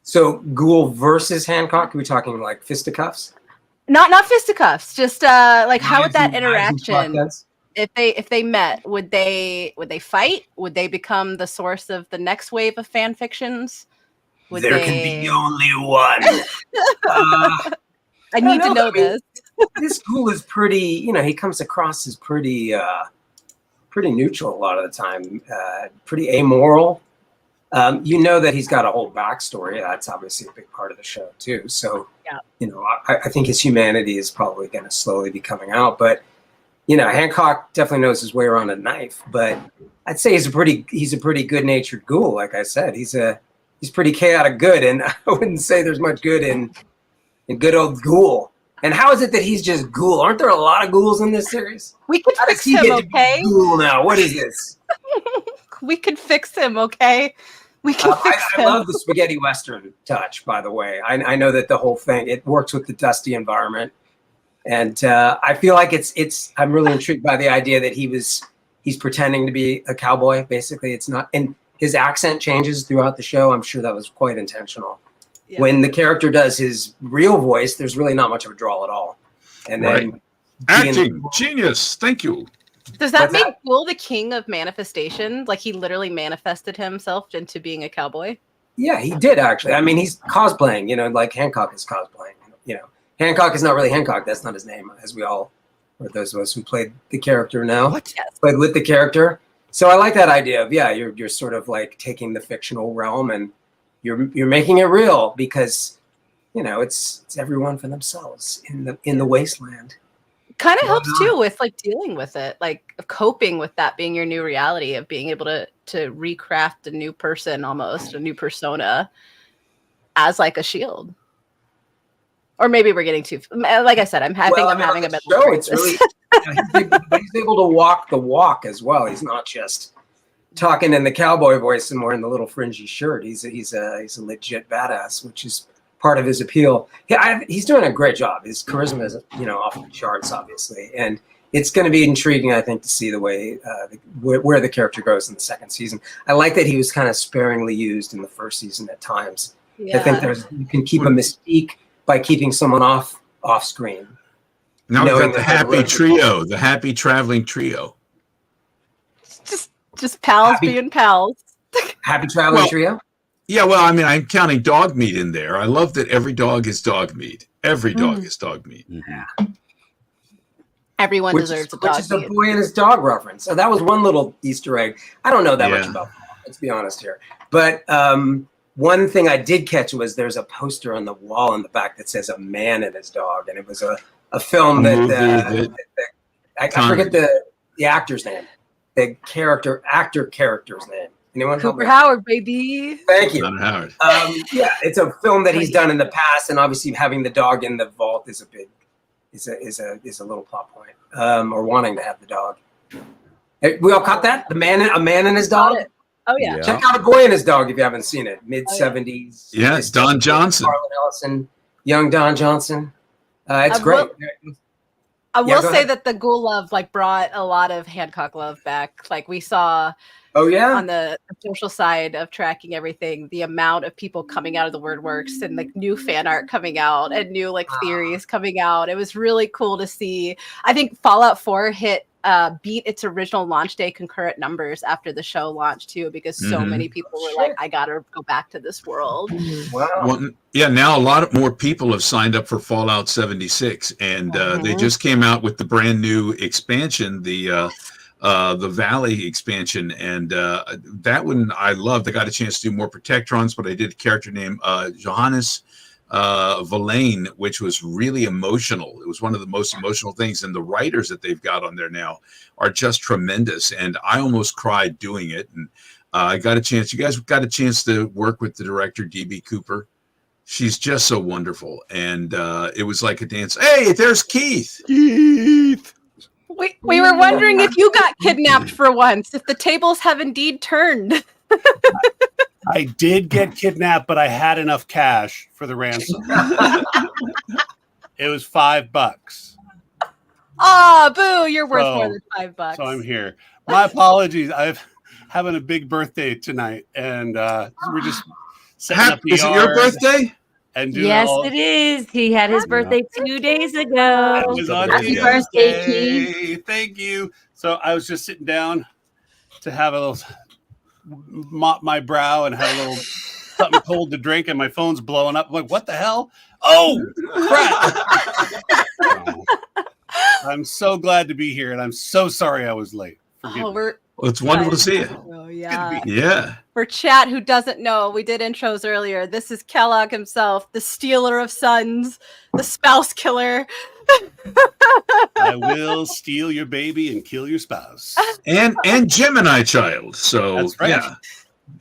So Ghoul versus Hancock, are we talking like fisticuffs? Not fisticuffs, just like how would that interaction, if they met, would they fight? Would they become the source of the next wave of fan fictions? There can be only one. I need to know this. This Ghoul is pretty, he comes across as pretty neutral a lot of the time, pretty amoral. That he's got a whole backstory. That's obviously a big part of the show too. So, yeah. I think his humanity is probably going to slowly be coming out. But, Hancock definitely knows his way around a knife. But I'd say he's a pretty good-natured Ghoul. Like I said, he's pretty chaotic good, and I wouldn't say there's much good in good old Ghoul. And how is it that he's just Ghoul? Aren't there a lot of Ghouls in this series? We could fix him, okay? Ghoul now. What is this? We could fix him, okay? We can fix him. I love the spaghetti western touch, by the way. I know that the whole thing, it works with the dusty environment. And I feel like I'm really intrigued by the idea that he's pretending to be a cowboy, basically. It's not, and his accent changes throughout the show. I'm sure that was quite intentional. Yeah. When the character does his real voice, there's really not much of a drawl at all. And then acting genius. Thank you. Does that make Ghoul the king of manifestation? Like he literally manifested himself into being a cowboy? Yeah, he did actually. I mean, he's cosplaying, like Hancock is cosplaying. Hancock is not really Hancock. That's not his name, as we all, or those of us who played the character now, played with the character. So I like that idea of, you're sort of like taking the fictional realm and you're making it real because, it's everyone for themselves in the wasteland. Kind of helps too with like dealing with it, like coping with that being your new reality of being able to recraft a new person, almost a new persona as like a shield. Or maybe we're getting too, like I said, I'm having a mental show. It's really, he's able to walk the walk as well. He's not just talking in the cowboy voice and more in the little fringy shirt. He's a legit badass, which is part of his appeal. He's doing a great job. His charisma is, off the charts, obviously. And it's going to be intriguing, I think, to see the way, where the character goes in the second season. I like that he was kind of sparingly used in the first season at times. Yeah. I think you can keep a mystique by keeping someone off screen. Now we've got the happy traveling trio. Just pals being pals. Happy traveling trio? Yeah, well, I mean, I'm counting dog meat in there. I love that every dog is dog meat. Every dog is dog meat. Yeah. Everyone deserves a dog meat. Which is a boy and his dog reference. So that was one little Easter egg. I don't know that much about that, let's be honest here. But one thing I did catch was there's a poster on the wall in the back that says a man and his dog. And it was a film that I forget the actor's name, the actor character's name. Anyone help Cooper me? Howard, baby. Thank you. Ron Howard. Yeah, it's a film that he's done in the past, and obviously having the dog in the vault is a little plot point, or wanting to have the dog. Hey, we all caught that? A man and his dog. Oh yeah. Check out A Boy and His Dog if you haven't seen it. Mid-70s. Yeah, it's Don Johnson. Harlan Ellison, young Don Johnson. It's great. I will go say ahead. that the Ghoul Love like brought a lot of Hancock love back. Like we saw Oh yeah. on the social side of tracking everything, the amount of people coming out of the word works and like new fan art coming out and new like theories coming out. It was really cool to see. I think Fallout 4 beat its original launch day concurrent numbers after the show launched too, because so many people were like, I gotta go back to this world. Wow. Well, yeah, now a lot more people have signed up for Fallout 76, and they just came out with the brand new expansion, the Valley expansion, and that one I loved. I got a chance to do more Protectrons, but I did a character named Johannes Verlaine, which was really emotional. It was one of the most emotional things, and the writers that they've got on there now are just tremendous, and I almost cried doing it. And I got a chance, you guys got a chance to work with the director DB Cooper. She's just so wonderful, and it was like a dance. Hey, there's Keith. We were wondering if you got kidnapped for once, if the tables have indeed turned. I did get kidnapped, but I had enough cash for the ransom. It was $5. Oh, boo! You're worth more than $5. So I'm here. My apologies. I'm having a big birthday tonight, and we're just setting up the Is it your birthday? And doing Yes, all- it is. He had his birthday 2 days ago. It was on Happy Tuesday. birthday, Keith. Thank you. So I was just sitting down to have a little mop my brow and have a little something cold to drink, and my phone's blowing up. I'm like, what the hell? Oh, crap. I'm so glad to be here, and I'm so sorry I was late. Forgive me. We're Well, it's wonderful to see you. Oh yeah. Yeah. For chat who doesn't know, we did intros earlier. This is Kellogg himself, the stealer of sons, the spouse killer. I will steal your baby and kill your spouse. And Gemini child. So That's right.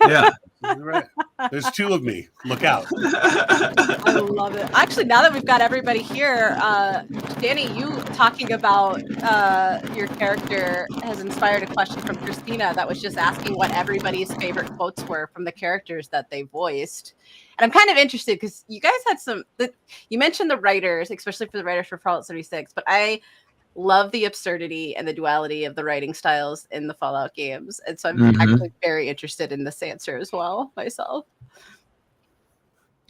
Yeah. That's right. There's two of me. Look out. I love it. Actually, now that we've got everybody here, Danny, you talking about your character has inspired a question from Christina that was just asking what everybody's favorite quotes were from the characters that they voiced. And I'm kind of interested because you guys had you mentioned the writers, especially for the writers for Fallout 76, but I love the absurdity and the duality of the writing styles in the Fallout games. And so I'm actually very interested in this answer as well myself.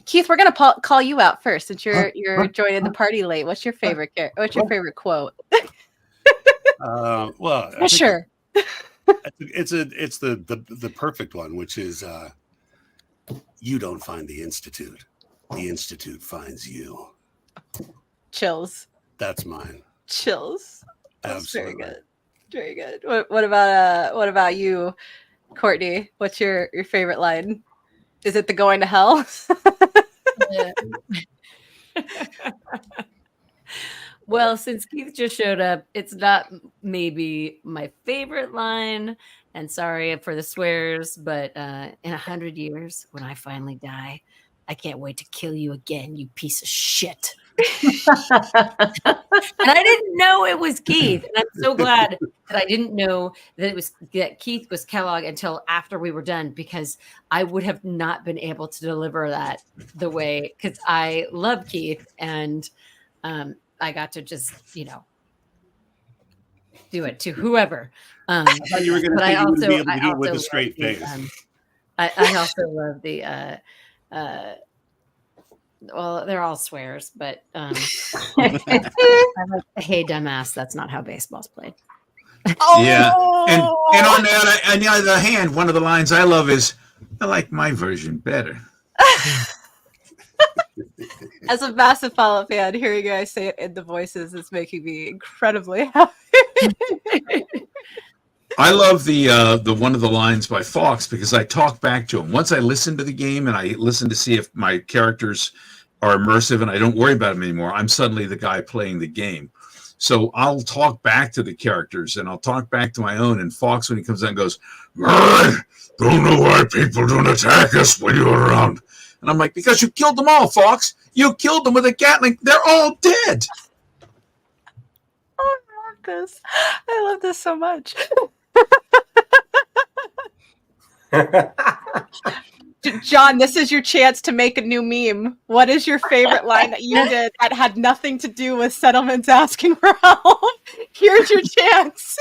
Keith, we're going to call you out first since you're joining the party late. What's your favorite quote? Well, Sure. It's the perfect one, which is you don't find the Institute. The Institute finds you. Chills. That's mine. Chills. That's Absolutely. Very good. What about you, Courtney? What's your favorite line? Is it the going to hell? Well, since Keith just showed up, it's not maybe my favorite line. And sorry for the swears, but in 100 years, when I finally die, I can't wait to kill you again, you piece of shit. And I didn't know it was Keith. And I'm so glad that I didn't know that Keith was Kellogg until after we were done, because I would have not been able to deliver that the way, because I love Keith and I got to just, do it to whoever. I thought you were going to say you wouldn't be able to do it with a straight face. I also love the well, they're all swears, but I like, hey, dumbass, that's not how baseball's played. Oh! Yeah. And on the other hand, one of the lines I love is, I like my version better. As a massive Fallout fan, hearing you guys say it in the voices is making me incredibly happy. I love the one of the lines by Fox because I talk back to him. Once I listen to the game and I listen to see if my characters are immersive and I don't worry about them anymore, I'm suddenly the guy playing the game. So I'll talk back to the characters and I'll talk back to my own. And Fox, when he comes out, goes, I don't know why people don't attack us when you're around. And I'm like, because you killed them all, Fox. You killed them with a Gatling. They're all dead. Oh, I love this. I love this so much. John, this is your chance to make a new meme. What is your favorite line that you did that had nothing to do with settlements asking for help? Here's your chance.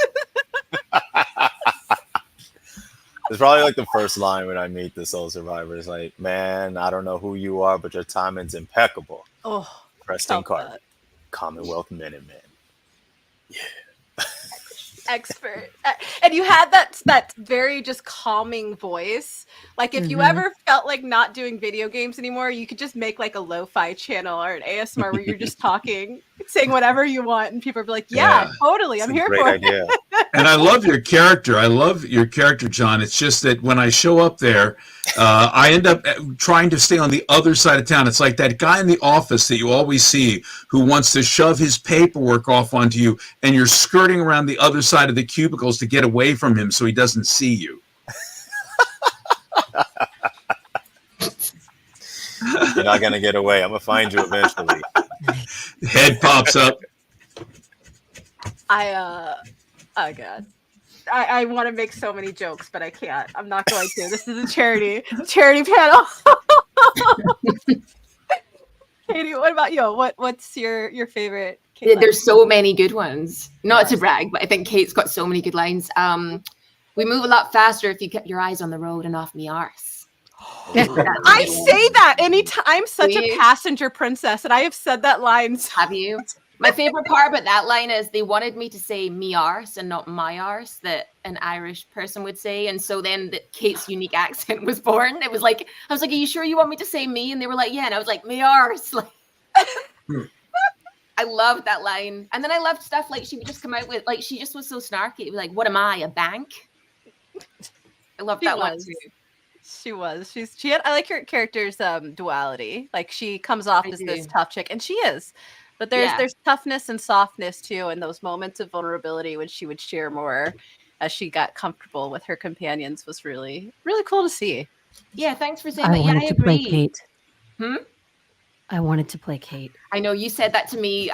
It's probably like the first line when I meet the Soul Survivors. Like, man, I don't know who you are, but your timing's impeccable. Oh, Preston Carter, Commonwealth Minutemen. Yeah. Expert. And you had that very just calming voice. Like if you ever felt like not doing video games anymore, you could just make like a lo-fi channel or an ASMR where you're just talking, saying whatever you want, and people will be like, yeah. Totally, I'm here for idea. it. And I love your character. I love your character, John. It's just that when I show up there, I end up trying to stay on the other side of town. It's like that guy in the office that you always see who wants to shove his paperwork off onto you, and you're skirting around the other side of the cubicles to get away from him so he doesn't see you. You're not going to get away. I'm going to find you eventually. Head pops up. Oh God. I want to make so many jokes, but I can't. I'm not going to. This is a charity panel. Katie, what about you? What's your favorite? There's so many good ones. Not to brag, but I think Kate's got so many good lines. We move a lot faster if you kept your eyes on the road and off me arse. I say that anytime. I'm such a passenger princess, and I have said that line. Have you? My favorite part about that line is they wanted me to say me arse and not my arse, that an Irish person would say. And so then Kate's unique accent was born. It was like, I was like, are you sure you want me to say me? And they were like, yeah. And I was like, me arse. Like, I loved that line. And then I loved stuff like she would just come out with, like, she just was so snarky. It was like, what am I, a bank? I loved that one too. She was. She had. I like her character's duality. Like she comes off as this tough chick, and she is. But there's toughness and softness too, and those moments of vulnerability when she would share more as she got comfortable with her companions was really, really cool to see. Yeah, thanks for saying I that. wanted Yeah, I to play agree. Kate. Hmm? I wanted to play Kate. I know you said that to me.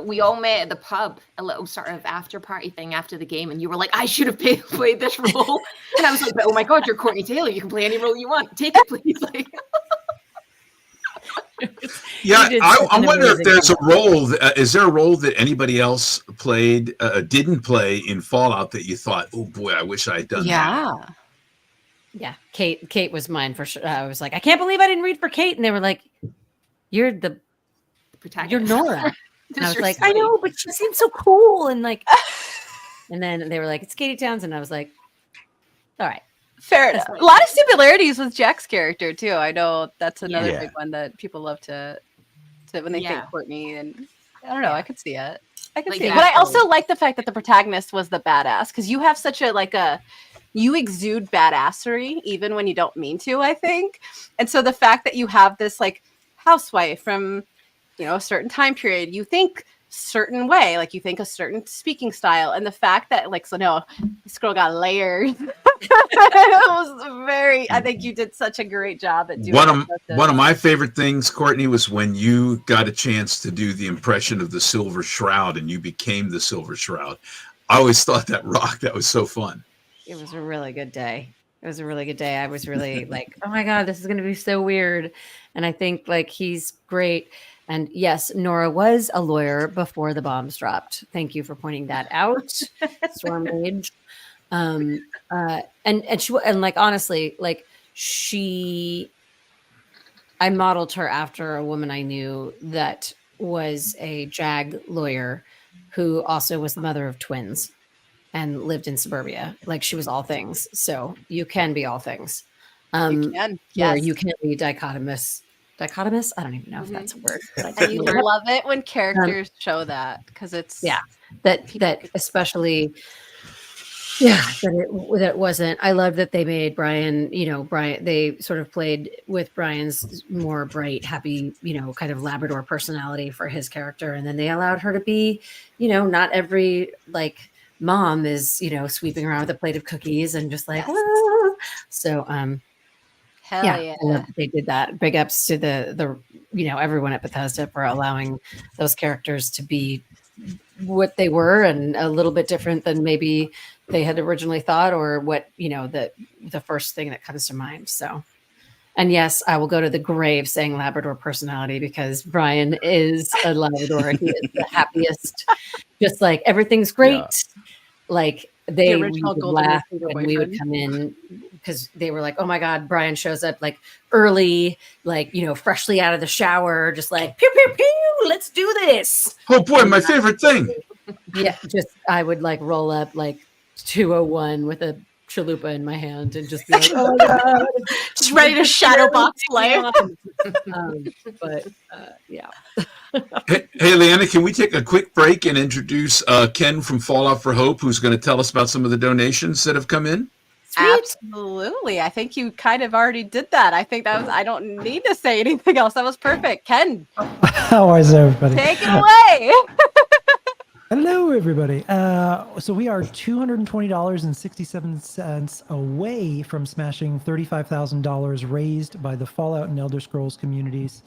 We all met at the pub, a little sort of after party thing after the game, and you were like, I should have played this role. And I was like, oh my God, you're Courtney Taylor. You can play any role you want. Take it, please. Like, yeah, I wonder if there's a role. Is there a role that anybody else didn't play in Fallout that you thought, oh boy, I wish I had done that? Yeah, Kate was mine for sure. I was like, I can't believe I didn't read for Kate, and they were like, you're the protagonist. You're Nora. And I was like, I know, but she seems so cool. And like, and then they were like, it's Katie Townsend. I was like, all right. Fair enough. A lot of similarities with Jack's character too. I know that's another big one that people love to when they think Courtney, and I don't know, I could see it. But I also like the fact that the protagonist was the badass, because you have such you exude badassery even when you don't mean to, I think. And so the fact that you have this like housewife from a certain time period, you think certain way, like you think a certain speaking style, and the fact that like, so no, this girl got layers. It was I think you did such a great job at doing one of my favorite things, Courtney, was when you got a chance to do the impression of the Silver Shroud and you became the Silver Shroud. I always thought that rocked. That was so fun. It was a really good day. I was really like, oh my God, this is going to be so weird. And I think like he's great. And yes, Nora was a lawyer before the bombs dropped. Thank you for pointing that out, Storm Age. And like honestly, like I modeled her after a woman I knew that was a JAG lawyer who also was the mother of twins and lived in suburbia. Like she was all things. So you can be all things. You can. Yes. Or you can be dichotomous. Dichotomous? I don't even know if that's a word. I love it when characters show that, because it's that especially Yeah, that wasn't. I love that they made Brian, they sort of played with Brian's more bright, happy, kind of Labrador personality for his character. And then they allowed her to be, not every like mom is, sweeping around with a plate of cookies and just like, Yes. "Ah." So, Hell yeah, yeah. I love that they did that. Big ups to the everyone at Bethesda for allowing those characters to be what they were and a little bit different than maybe they had originally thought, or what, the first thing that comes to mind. So, and yes, I will go to the grave saying Labrador personality, because Brian is a Labrador. He is the happiest, just like everything's great. Yeah. Like The we original would golden laugh retriever when we would boyfriend. come in, because they were like, oh my God, Brian shows up like early, like, freshly out of the shower, just like, pew, pew, pew, let's do this. Oh boy, my favorite thing. Yeah, just I would like roll up like 201 with a chalupa in my hand and just be like, oh my God. Just ready to shadow box life. But yeah. Hey, Leanna, can we take a quick break and introduce Ken from Fallout for Hope, who's going to tell us about some of the donations that have come in? Absolutely. I think you kind of already did that. I think that was, I don't need to say anything else. That was perfect. Ken, How is everybody? take it away. Hello, everybody. So we are $220.67 away from smashing $35,000 raised by the Fallout and Elder Scrolls communities.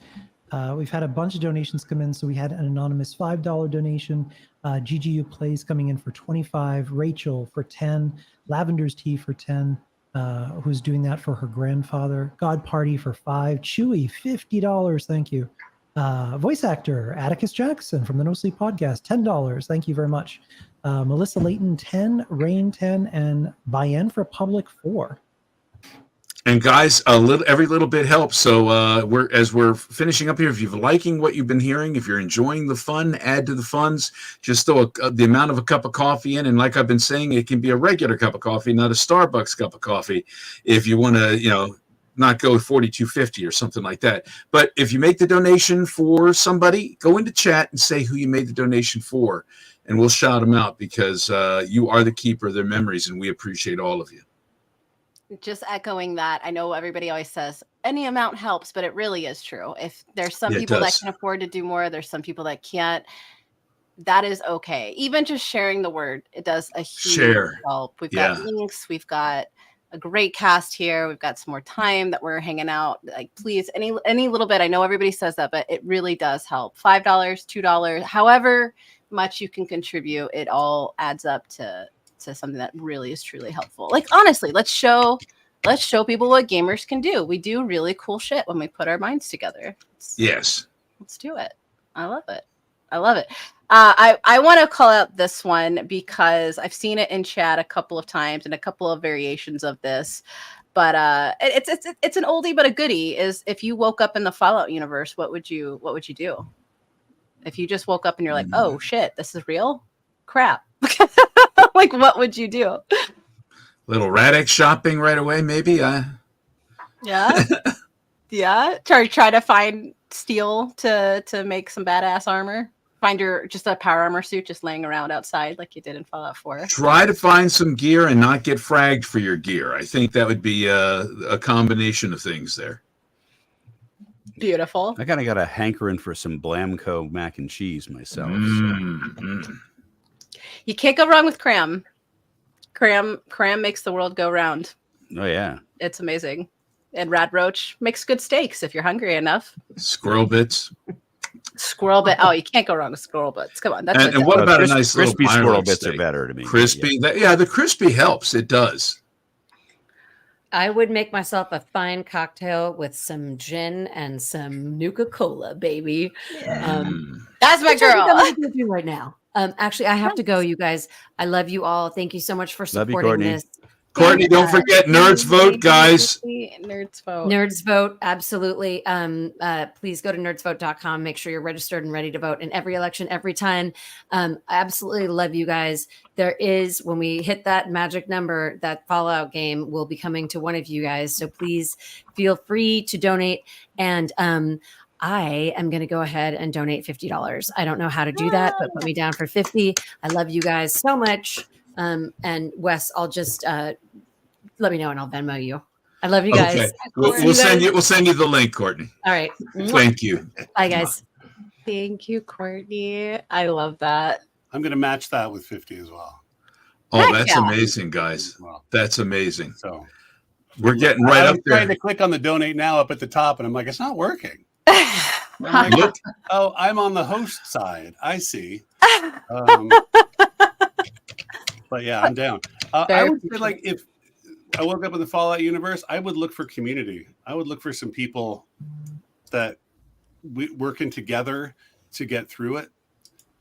We've had a bunch of donations come in. So we had an anonymous $5 donation, GGU Plays coming in for 25, Rachel for 10, Lavender's Tea for 10, who's doing that for her grandfather, God Party for 5, Chewy, $50, thank you. Voice actor Atticus Jackson from the No Sleep Podcast, $10. Thank you very much. Melissa Layton, 10, Rain 10, and Bayen for Public 4. And guys, every little bit helps. So we're finishing up here. If you're liking what you've been hearing, if you're enjoying the fun, add to the funds. Just throw the amount of a cup of coffee in, and like I've been saying, it can be a regular cup of coffee, not a Starbucks cup of coffee. If you want to, not go $42.50 or something like that. But if you make the donation for somebody, go into chat and say who you made the donation for, and we'll shout them out, because you are the keeper of their memories, and we appreciate all of you. Just echoing that, I know everybody always says any amount helps, but it really is true. If there's some people that can afford to do more, there's some people that can't. That is okay. Even just sharing the word, it does a huge help. We've got links. We've got a great cast here. We've got some more time that we're hanging out. Like, please, any little bit. I know everybody says that, but it really does help. $5, $2, however much you can contribute, it all adds up to something that really is truly helpful. Like, honestly, let's show people what gamers can do. We do really cool shit when we put our minds together. Let's do it. I love it. I want to call out this one because I've seen it in chat a couple of times and a couple of variations of this, but it's an oldie but a goodie. Is if you woke up in the Fallout universe, what would you do? If you just woke up and you're like, oh shit, this is real? Crap. Like, what would you do? Little Radix shopping right away, maybe. Yeah. Try to find steel to make some badass armor. Find just a power armor suit just laying around outside like you did in Fallout 4. Try to find some gear and not get fragged for your gear. I think that would be a combination of things there. Beautiful. I kind of got a hankering for some Blamco mac and cheese myself. You can't go wrong with Cram. Cram makes the world go round. Oh yeah, it's amazing. And Rad Roach makes good steaks if you're hungry enough. Squirrel bits. Oh, you can't go wrong with squirrel bits. Come on. And what about a nice crispy little squirrel bits steak? are better to me. Crispy. The crispy helps. It does. I would make myself a fine cocktail with some gin and some Nuka-Cola, baby. That's my girl. I'm going to do right now. Actually, I have to go, you guys. I love you all. Thank you so much for supporting this. Courtney, don't forget Nerds Vote, guys. Nerds Vote, absolutely. Please go to nerdsvote.com. Make sure you're registered and ready to vote in every election, every time. I absolutely love you guys. There is, when we hit that magic number, that Fallout game will be coming to one of you guys. So please feel free to donate. And I am going to go ahead and donate $50. I don't know how to do that, but put me down for 50. I love you guys so much. And Wes, I'll just let me know and I'll Venmo you. I love you guys. Okay. We'll send you the link, Courtney. All right. Thank you. Bye, guys. Thank you, Courtney. I love that. I'm going to match that with 50 as well. Oh, Heck that's yeah. amazing, guys. Well, That's amazing. so We're getting right I up was trying there. to click on the donate now up at the top, and I'm like, it's not working. I'm like, Look, oh, I'm on the host side. I see. But yeah, I'm down. I Very would say, like, if I woke up in the Fallout universe, I would look for community. I would look for some people that we working together to get through it.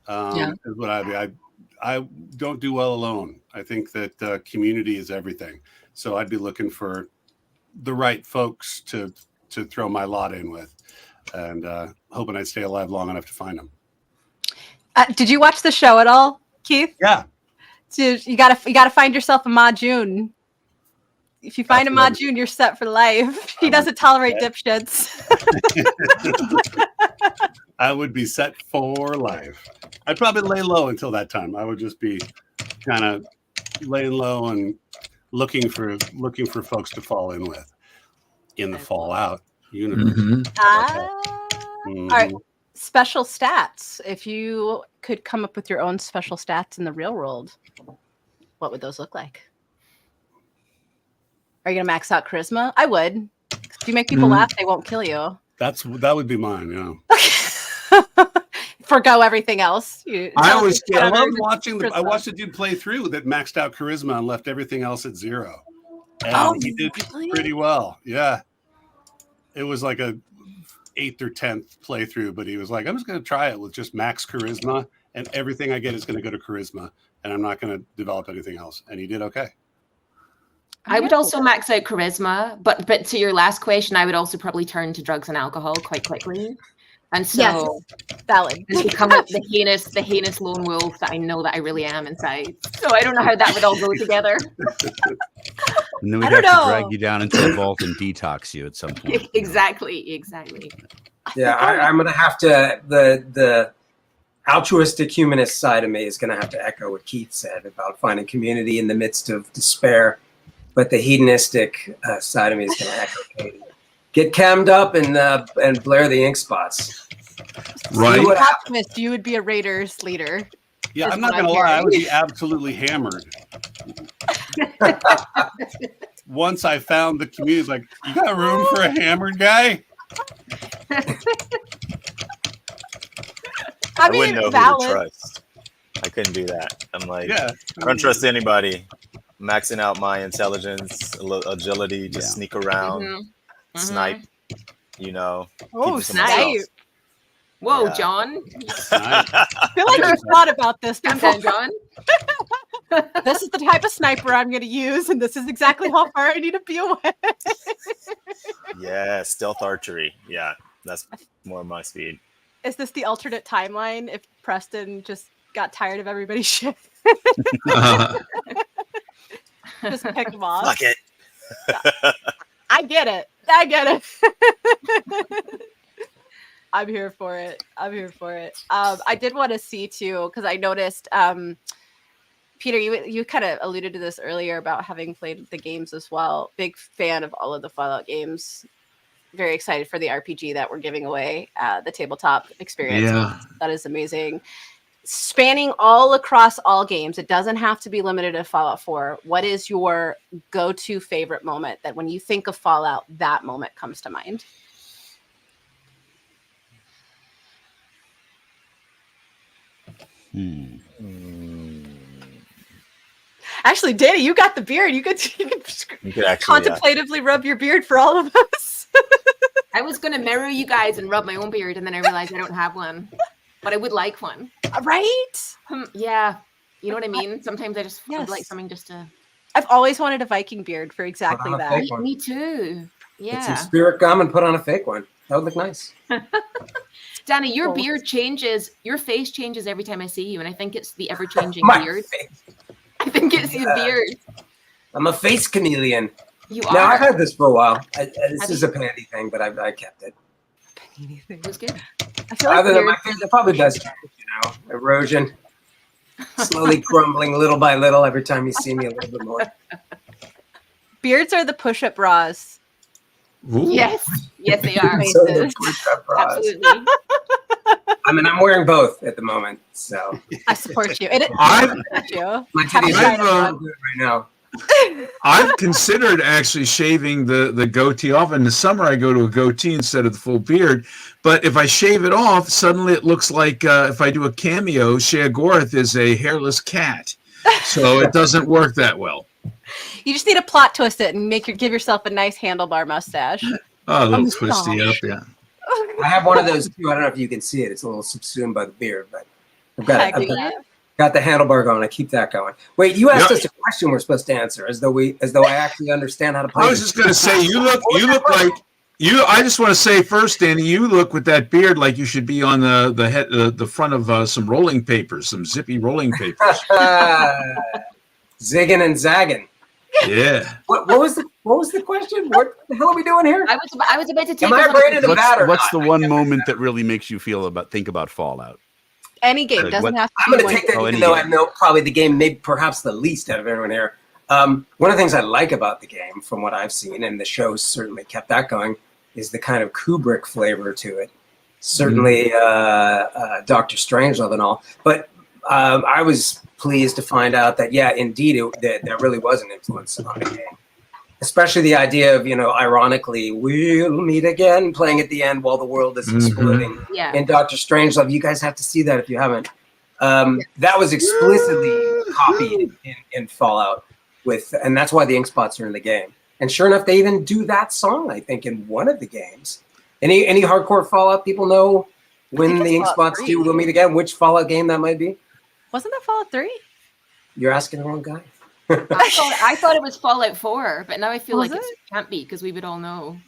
Is what I'd be. I don't do well alone. I think that community is everything. So I'd be looking for the right folks to throw my lot in with, and hoping I'd stay alive long enough to find them. Did you watch the show at all, Keith? Yeah. So you gotta find yourself a Majun. If you find a Majun, you're set for life. He doesn't tolerate dipshits. I would be set for life. I'd probably lay low until that time. I would just be kind of laying low and looking for folks to fall in with in the Fallout universe. mhm. All right. Special stats. If you could come up with your own special stats in the real world, what would those look like? Are you gonna max out charisma? I would. If you make people laugh, they won't kill you. That would be mine. Yeah. Forgo everything else. I always get. I love watching I watched a dude play through that maxed out charisma and left everything else at 0. And he did pretty well. Yeah. It was like a 8th or 10th playthrough, but he was like, I'm just going to try it with just max charisma, and everything I get is going to go to charisma, and I'm not going to develop anything else. And he did okay. I would also max out charisma, but to your last question, I would also probably turn to drugs and alcohol quite quickly. And so valid. become the heinous lone wolf that I know that I really am inside. So I don't know how that would all go together. And then we'd have to drag you down into the vault and detox you at some point. Exactly. Yeah, I'm gonna have to the altruistic humanist side of me is gonna have to echo what Keith said about finding community in the midst of despair, but the hedonistic side of me is gonna echo Katie. Get cammed up and blare the ink spots. Right. Optimist, you would be a Raiders leader. Yeah, I'm not going to lie. I would be absolutely hammered. Once I found the community, like, you got room for a hammered guy? I wouldn't know who to trust. I couldn't do that. I'm like, I don't trust anybody. Maxing out my intelligence, agility, just sneak around, snipe, Oh, snipe. Whoa, John. I feel like you've thought about this before, John. This is the type of sniper I'm going to use, and this is exactly how far I need to be away. Yeah, stealth archery. Yeah, that's more my speed. Is this the alternate timeline if Preston just got tired of everybody's shit? Just pick them off. Fuck it. I get it. I'm here for it. I did want to see too, because I noticed, Peter, you kind of alluded to this earlier about having played the games as well. Big fan of all of the Fallout games. Very excited for the RPG that we're giving away, the tabletop experience. Yeah. That is amazing. Spanning all across all games, it doesn't have to be limited to Fallout 4. What is your go-to favorite moment that when you think of Fallout, that moment comes to mind? Actually, Danny, you got the beard. You could actually contemplatively rub your beard for all of us. I was going to mirror you guys and rub my own beard, and then I realized I don't have one. But I would like one. Right? Yeah. You know what I mean? Sometimes I just would like something just to... I've always wanted a Viking beard for exactly that. Me too. Yeah. Get some spirit gum and put on a fake one. That would look nice. Danny, your beard changes. Your face changes every time I see you, and I think it's the ever-changing beard. Face. I think it's the beard. I'm a face chameleon. You are. No, I've had this for a while. This is a panty thing, but I kept it. It was good. I feel like other than my face, it probably does, erosion. slowly crumbling little by little every time you see me a little bit more. Beards are the push-up bras. Ooh. Yes, yes, they are. So the push-up bras. Absolutely. I mean, I'm wearing both at the moment, so I support you. I've- support you. my Have titties you tried are it, good right now. I've considered actually shaving the goatee off. In the summer, I go to a goatee instead of the full beard. But if I shave it off, suddenly it looks like if I do a cameo, Shea Gorath is a hairless cat. So it doesn't work that well. You just need to plot twist it and give yourself a nice handlebar mustache. Oh, a little moustache. twisty up, yeah. I have one of those too. I don't know if you can see it. It's a little subsumed by the beard, but I've got Heck I've yeah. got the handlebar going. I keep that going. Wait, you asked Yeah. us a question we're supposed to answer, as though I actually understand how to play. I was this. just going to say, you look like you. I just want to say first, Danny, you look with that beard like you should be on the front of some rolling papers, some zippy rolling papers. Zigging and zagging. Yeah. What was the question? What the hell are we doing here? I was about to take. Am I us on a- braided a bat or What's not? the one moment that really makes you think about Fallout? Any game Like doesn't what- have to I'm be going one. to take that, Oh, even any though game. I know probably the game, maybe perhaps the least out of everyone here. One of the things I like about the game, from what I've seen, and the show certainly kept that going, is the kind of Kubrick flavor to it. Certainly, Dr. Strangelove and all. But I was pleased to find out that, yeah, indeed, there really was an influence on the game. Especially the idea of, ironically, we'll meet again, playing at the end while the world is exploding. Yeah. In Dr. Strangelove, you guys have to see that if you haven't. That was explicitly copied in Fallout, and that's why the ink spots are in the game. And sure enough, they even do that song, I think, in one of the games. Any hardcore Fallout people know when it's the ink Fallout spots 3. do "We'll Meet Again"? Which Fallout game that might be? Wasn't that Fallout 3? You're asking the wrong guy. I thought it was Fallout 4, but now I feel Was like it can't be because we would all know.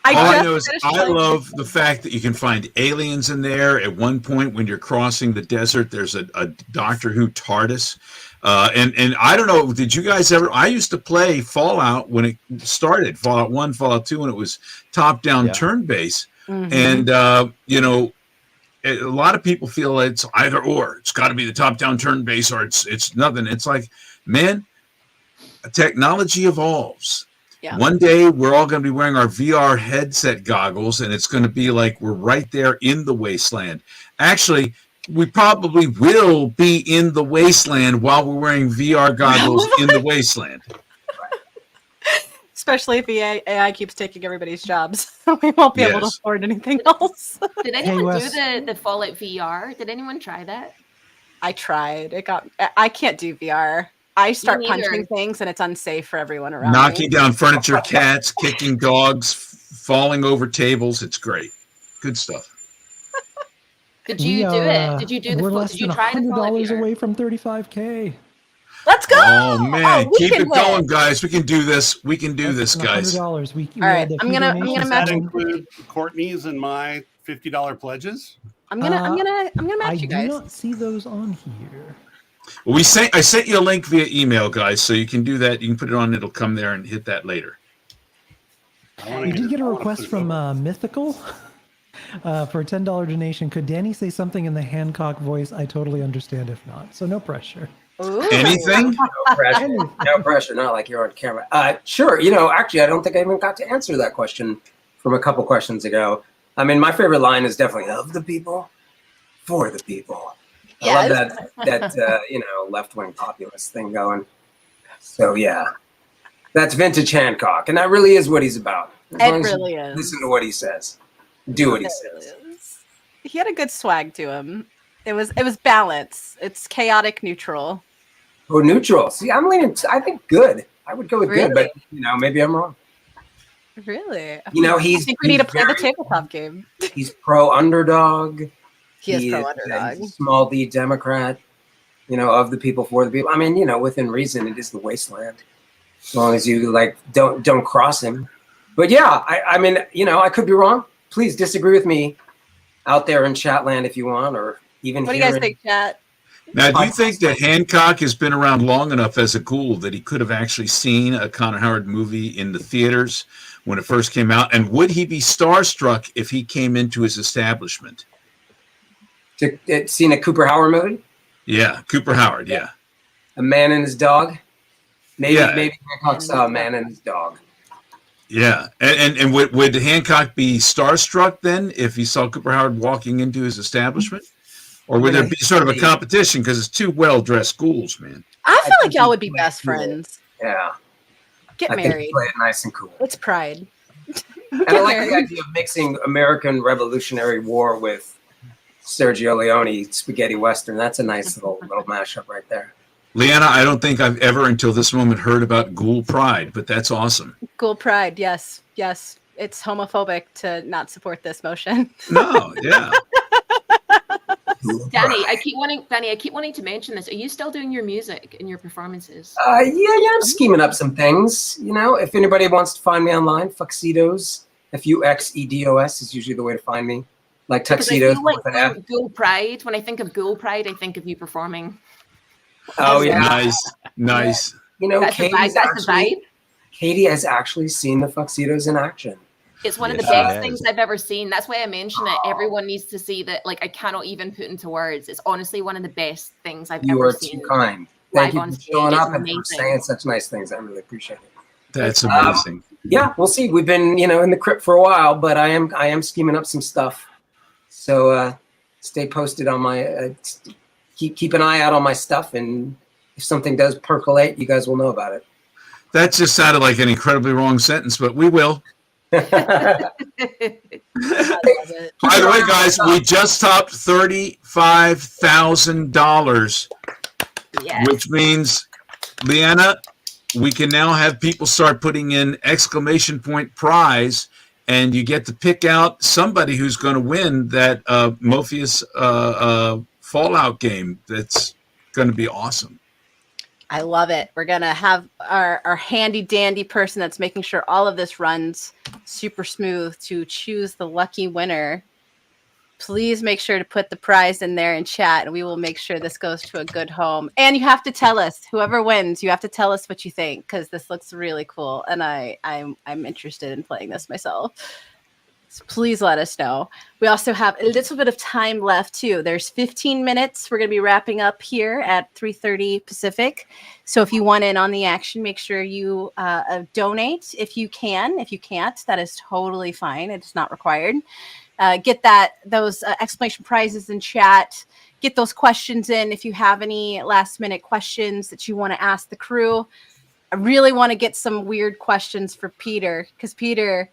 All I just know is finished I playing- love the fact that you can find aliens in there. At one point, when you're crossing the desert, there's a Doctor Who TARDIS. And I don't know, did you guys ever? I used to play Fallout when it started, Fallout 1, Fallout 2, when it was top-down turn-based. Mhm. And, a lot of people feel it's either or. It's got to be the top-down turn-based or it's nothing. It's like, man, technology evolves. Yeah. One day we're all going to be wearing our VR headset goggles, and it's going to be like we're right there in the wasteland. Actually, we probably will be in the wasteland while we're wearing VR goggles in the wasteland. Especially if the AI keeps taking everybody's jobs. We won't be able to Yes. afford anything else. Did anyone Wes. do the Fallout VR? Did anyone try that? I tried. I can't do VR. I start neither. punching things and it's unsafe for everyone around Knocking me. down furniture, cats, kicking dogs, falling over tables. It's great. Good stuff. Did you do it? Did you do We're the? less Did you than try the Fallout $100 VR? away from 35K. Let's go! Oh, man. we Keep can it going, win. guys. We can do this. We can do this, guys. $100. We All right, had a I'm few gonna donations Does match that it. in. include Courtney's and my $50 pledges? I'm gonna I match you do guys. not see those on here. Well, I sent you a link via email, guys, so you can do that. You can put it on. It'll come there and hit that later. We did get a request from Mythical for a $10 donation. Could Danny say something in the Hancock voice? I totally understand if not. So no pressure. Ooh. Anything? No pressure. No pressure. Not like you're on camera. Sure. Actually, I don't think I even got to answer that question from a couple questions ago. I mean, my favorite line is definitely "of the people, for the people." I love that left-wing populist thing going. So yeah, that's vintage Hancock, and that really is what he's about. As long It as you really is. Listen to what he says. Do what he It says. really is. He had a good swag to him. It was balance. It's chaotic neutral. Oh, neutral. See, I'm leaning. I think good. I would go with good, Really? but maybe I'm wrong. Really? I I think we need to play the very- tabletop game. He's pro underdog. He is pro underdog. He's a small D Democrat. Of the people, for the people. I mean, within reason, it is the wasteland. As long as you don't cross him. But yeah, I mean, I could be wrong. Please disagree with me out there in Chatland if you want, or even What do you here guys in- think, chat? Now, do you think that Hancock has been around long enough as a ghoul that he could have actually seen a Connor Howard movie in the theaters when it first came out? And would he be starstruck if he came into his establishment? Seen a Cooper Howard movie? Yeah, Cooper Howard. Yeah. A Man and His Dog. Maybe Yeah. maybe Hancock saw A Man and His Dog. Yeah, and would Hancock be starstruck then if he saw Cooper Howard walking into his establishment, or would there be sort of a competition because it's two well-dressed schools, man? I feel like y'all would be best friends. Yeah. Get I think married. he played it nice and cool. It's pride. And I like the idea of mixing American Revolutionary War with Sergio Leone spaghetti western. That's a nice little mashup right there. Leanna, I don't think I've ever until this moment heard about Ghoul Pride, but that's awesome. Ghoul Pride, yes. It's homophobic to not support this motion. No, yeah. Danny, I keep wanting to mention this. Are you still doing your music and your performances? Yeah, I'm scheming up some things. You know, if anybody wants to find me online, Fuxedos, Fuxedos is usually the way to find me. Like tuxedos. Because I feel like Ghoul Pride. When I think of Ghoul Pride, I think of you performing. Oh yeah, nice. You know, that's the vibe. Katie has actually seen the Fuxedos in action. It's one of the best things I've ever seen. That's why I mention it. Everyone needs to see that. Like, I cannot even put into words. It's honestly one of the best things I've ever seen. You are too kind. Thank you for showing up and for saying such nice things. I really appreciate it. That's amazing. Yeah, we'll see. We've been, in the crypt for a while, but I am scheming up some stuff. So stay posted on my. Keep an eye out on my stuff, and if something does percolate, you guys will know about it. That just sounded like an incredibly wrong sentence, but we will. By the way, guys, we just topped $35,000, which means, Leanna, we can now have people start putting in exclamation point prize, and you get to pick out somebody who's going to win that Morpheus Fallout game. That's going to be awesome. I love it. We're going to have our handy dandy person that's making sure all of this runs super smooth to choose the lucky winner. Please make sure to put the prize in there in chat, and we will make sure this goes to a good home. And you have to tell us, whoever wins, you have to tell us what you think, because this looks really cool, and I'm interested in playing this myself. So please let us know. We also have a little bit of time left too. There's 15 minutes. We're going to be wrapping up here at 3:30 Pacific. So if you want in on the action, make sure you donate if you can. If you can't, that is totally fine. It's not required. Get those exclamation prizes in chat. Get those questions in if you have any last minute questions that you want to ask the crew. I really want to get some weird questions for Peter, because Peter's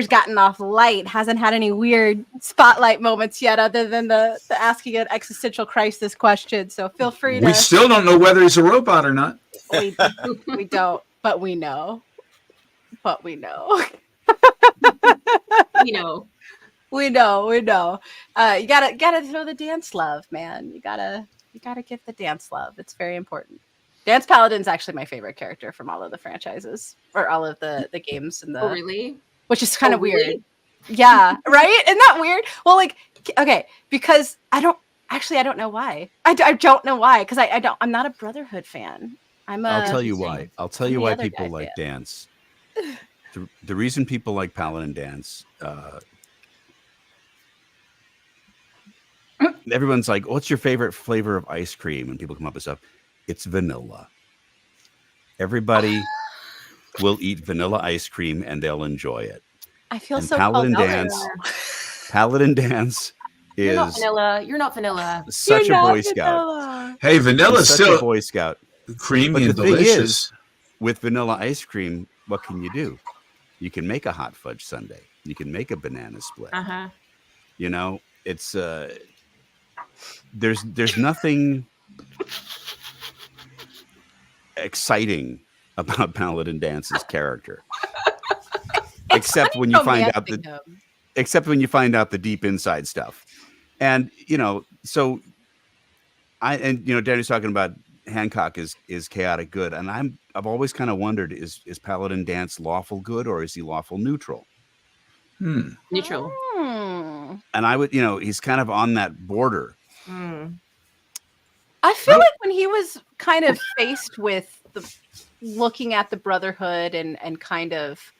gotten off light, hasn't had any weird spotlight moments yet other than the asking an existential crisis question. So feel free to... We still don't know whether he's a robot or not. We don't, but we know. We know. We know. You gotta throw the dance love, man. You gotta get the dance love. It's very important. Dance Paladin's actually my favorite character from all of the franchises, or all of the games and the... Oh, really? Which is kind of weird. Really? Yeah, right? Isn't that weird? Well, okay, because I don't know why. I don't know why, because I'm not a Brotherhood fan. I'll tell you why. I'll tell you why people like dance. The reason people like Paladin dance, everyone's like, what's your favorite flavor of ice cream? And people come up with stuff. It's vanilla. Everybody will eat vanilla ice cream and they'll enjoy it. I feel and so Paladin dance. Paladin dance is You're not vanilla. Such a Boy Scout. Hey, vanilla's still a Boy Scout. Creamy and the delicious. thing is, with vanilla ice cream, what can you do? You can make a hot fudge sundae. You can make a banana split. It's there's nothing exciting about Paladin Dance's character, except when you find out the deep inside stuff. And so Danny's talking about Hancock is chaotic good, and I've always kind of wondered, is Paladin Dance lawful good, or is he lawful neutral? Neutral. Hmm. And I would, he's kind of on that border. I feel like when he was kind of faced with looking at the Brotherhood and kind of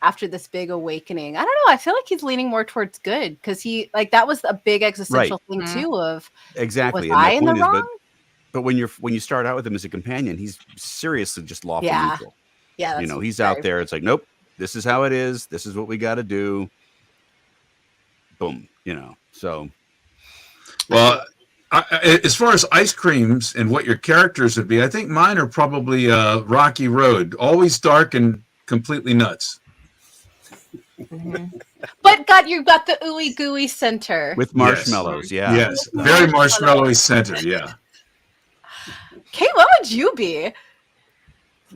after this big awakening, I don't know. I feel like he's leaning more towards good, because that was a big existential thing too. Of exactly. Was I in the wrong? But when you start out with him as a companion, he's seriously just lawful Yeah. neutral. Yeah, You that's know, he's very- out there. It's like, nope, this is how it is. This is what we got to do. Boom. You know, so. Well, as far as ice creams and what your characters would be, I think mine are probably Rocky Road, always dark and completely nuts. But God, you've got the ooey gooey center. With marshmallows, yeah. Yes, very marshmallowy center, yeah. Kate, what would you be?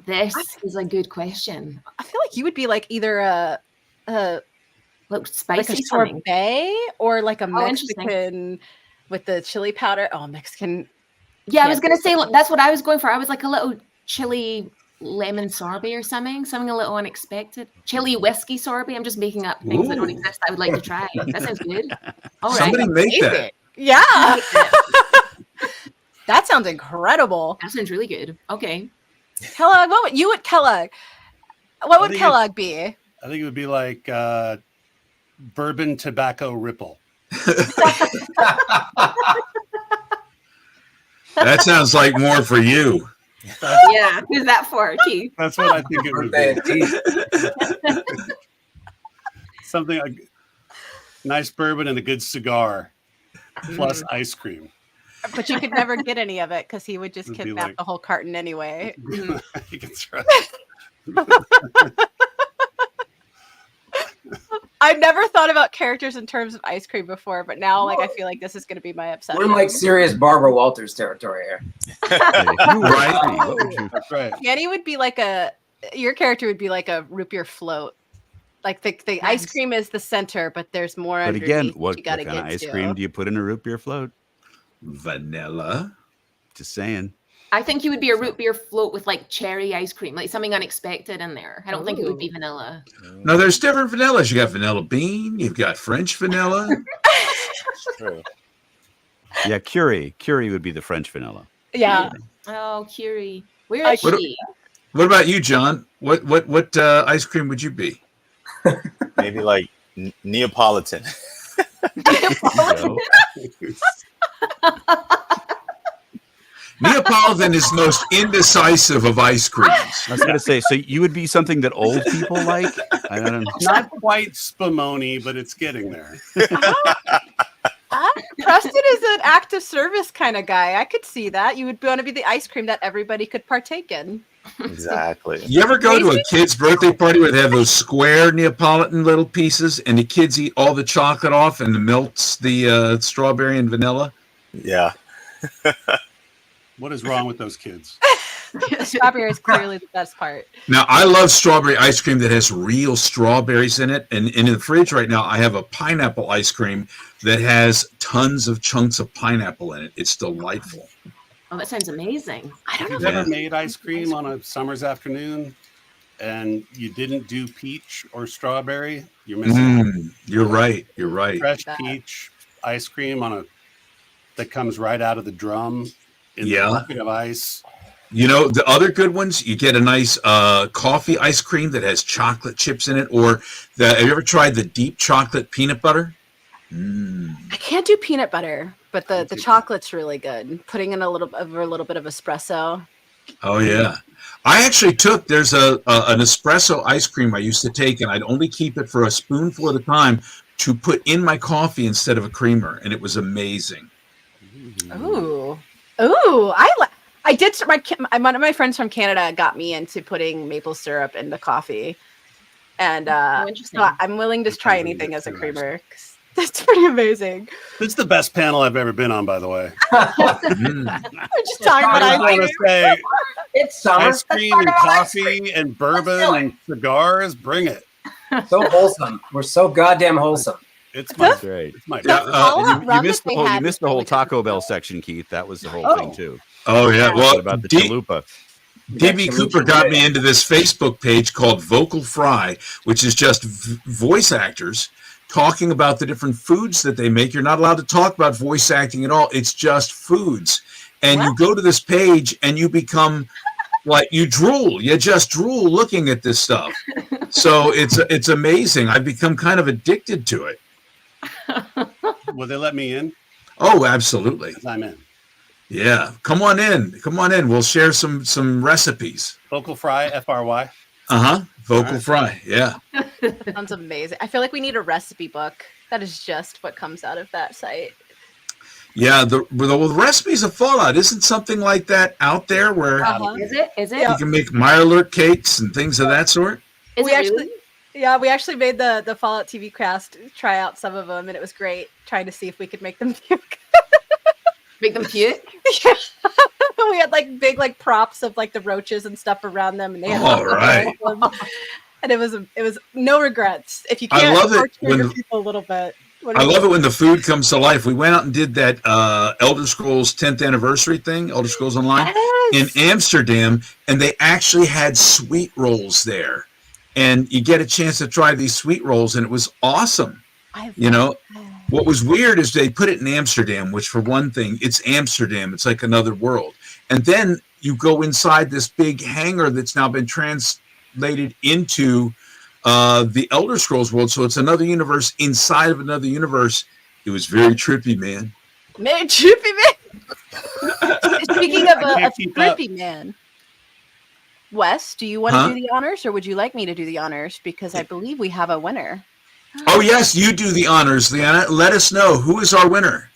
This is a good question. I feel like you would be like either a Look, like spicy a something. sorbet or like a Oh, interesting. Mexican with the chili powder. Oh, Mexican. Yeah, I was Yeah. gonna say that's what I was going for. I was like a little chili lemon sorbet or something a little unexpected. Chili whiskey sorbet. I'm just making up things that don't Ooh. exist. I would like to try. That sounds good. All right. Somebody make that. Yeah. That sounds incredible. That sounds really good. Okay. Kellogg, what would you would Kellogg? What I would think Kellogg be? I think it would be like bourbon tobacco ripple. That sounds like more for you. Yeah. Who's that for, Keith? That's what I think it would be. Something like nice bourbon and a good cigar, plus ice cream. But you could never get any of it because he would just It'd be kidnap like- the whole carton anyway. That's right. I've never thought about characters in terms of ice cream before, but now like I feel like this is going to be my obsession. We're in like serious Barbara Walters territory here. Right. What would you? That's right. Yanni would be like your character would be like a root beer float. Like the ice Nice. cream is the center, but there's more But underneath again, that what you got to kind of get ice to. cream do you put in a root beer float? Vanilla. Just saying. I think you would be a root beer float with like cherry ice cream, like something unexpected in there. I don't think it would be vanilla. No, there's different vanillas. You got vanilla bean. You've got French vanilla. True. Yeah, Curie. Curie would be the French vanilla. Yeah. Oh, Curie. Where I- is What- she? What about you, John? What ice cream would you be? Maybe like Neapolitan. So, Neapolitan is most indecisive of ice creams. I was going to say, so you would be something that old people like? I don't know. Not quite Spumoni, but it's getting there. Preston is an active service kind of guy. I could see that. You would want to be the ice cream that everybody could partake in. Exactly. You ever go to a kid's birthday party where they have those square Neapolitan little pieces and the kids eat all the chocolate off and melts the strawberry and vanilla? Yeah. What is wrong with those kids? Strawberry is clearly the best part. Now, I love strawberry ice cream that has real strawberries in it. And in the fridge right now, I have a pineapple ice cream that has tons of chunks of pineapple in it. It's delightful. Oh, that sounds amazing. I don't know. You've ever made ice cream on a summer's afternoon and you didn't do peach or strawberry? You're missing You're right. You're right. fresh that. peach ice cream that comes right out of the drum in Yeah. the bucket of ice. You know, the other good ones, you get a nice coffee ice cream that has chocolate chips in it. Or have you ever tried the deep chocolate peanut butter? I can't do peanut butter, but the chocolate's really good. Putting in a little bit of espresso. Oh, yeah. I actually there's an espresso ice cream I used to take, and I'd only keep it for a spoonful at a time to put in my coffee instead of a creamer. And it was amazing. Ooh, I did. One of my friends from Canada got me into putting maple syrup in the coffee, and Interesting. so I'm willing to try really anything as a interesting. creamer. 'Cause that's pretty amazing. It's the best panel I've ever been on, by the way. Mm. We're just talking about I ice want cream. to say It's summer. ice cream and coffee and bourbon and cigars. Bring it. So wholesome. We're so goddamn wholesome. It's my, That's right. it's my Yeah, All that You rum missed that the they whole, had was really Taco good. Bell section, Keith. That was the whole Oh. thing too. Oh, yeah. Well, About the D- chalupa. DB Cooper got me into this Facebook page called Vocal Fry, which is just voice actors talking about the different foods that they make. You're not allowed to talk about voice acting at all. It's just foods. And you go to this page and you become like, you drool. You just drool looking at this stuff. So it's amazing. I've become kind of addicted to it. Will they let me in? Oh, absolutely. 'Cause I'm in. Yeah, come on in. Come on in. We'll share some recipes. Vocal Fry, FRY. Vocal right. Fry. Yeah. Sounds amazing. I feel like we need a recipe book. That is just what comes out of that site. Yeah, the recipes of Fallout, isn't something like that out there where Is it? Is it? Yeah. you can make Mirelurk cakes and things of that sort? Is We it actually- really? Yeah, we actually made the Fallout TV cast try out some of them, and it was great trying to see if we could make them puke. Make them puke? Yeah. We had like big like props of like the roaches and stuff around them, and they had All right. and it was no regrets. If you I can't love it torture when your the- people a little bit. I love it when the food comes to life. We went out and did that Elder Scrolls 10th anniversary thing, Elder Scrolls Online, in Amsterdam, and they actually had sweet rolls there. And you get a chance to try these sweet rolls, and it was awesome. You know, what was weird is they put it in Amsterdam, which for one thing, it's Amsterdam. It's like another world. And then you go inside this big hangar that's now been translated into the Elder Scrolls world. So it's another universe inside of another universe. It was very trippy, man. Man, trippy man. Speaking of a can't keep up. trippy man, Wes, do you want to do the honors, or would you like me to do the honors? Because I believe we have a winner. Oh, yes, you do the honors, Leanna. Let us know. Who is our winner?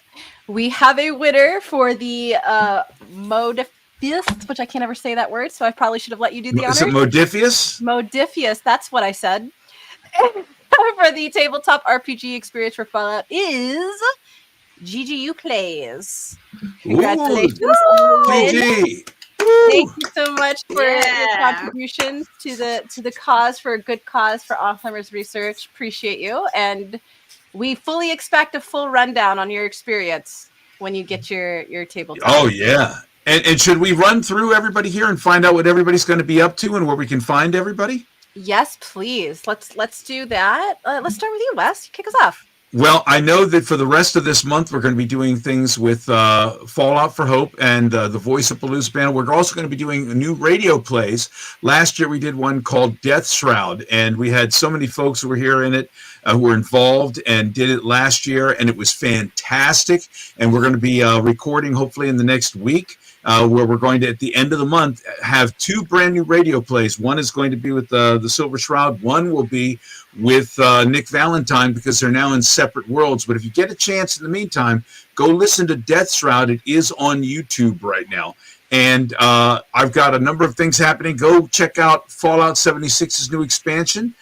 We have a winner for the Modifius, which I can't ever say that word, so I probably should have let you do the honors. Is it Modifius? Modifius, that's what I said. For the tabletop RPG experience for Fallout is GGU Plays. Congratulations on the win. GG. Thank you so much for your Yeah. contributions to the cause, for a good cause for Alzheimer's research. Appreciate you, and we fully expect a full rundown on your experience when you get your tabletop. Oh, yeah. And should we run through everybody here and find out what everybody's going to be up to and where we can find everybody? Yes, please. Let's do that. Let's start with you, Wes. Kick us off. Well, I know that for the rest of this month, we're going to be doing things with Fallout for Hope and the Voiceapalooza panel. We're also going to be doing new radio plays. Last year, we did one called Death Shroud, and we had so many folks who were here in it, who were involved and did it last year, and it was fantastic. And we're going to be recording, hopefully, in the next week. Where we're going to, at the end of the month, have two brand new radio plays. One is going to be with the Silver Shroud. One will be with Nick Valentine, because they're now in separate worlds. But if you get a chance in the meantime, go listen to Death Shroud. It is on YouTube right now. And I've got a number of things happening. Go check out Fallout 76's new expansion.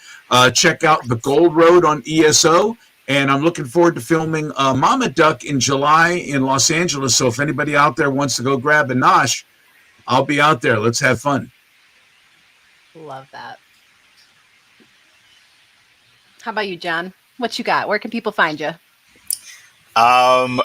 Check out The Gold Road on ESO. And I'm looking forward to filming Mama Duck in July in Los Angeles. So if anybody out there wants to go grab a nosh, I'll be out there. Let's have fun. Love that. How about you, John? What you got? Where can people find you? I'm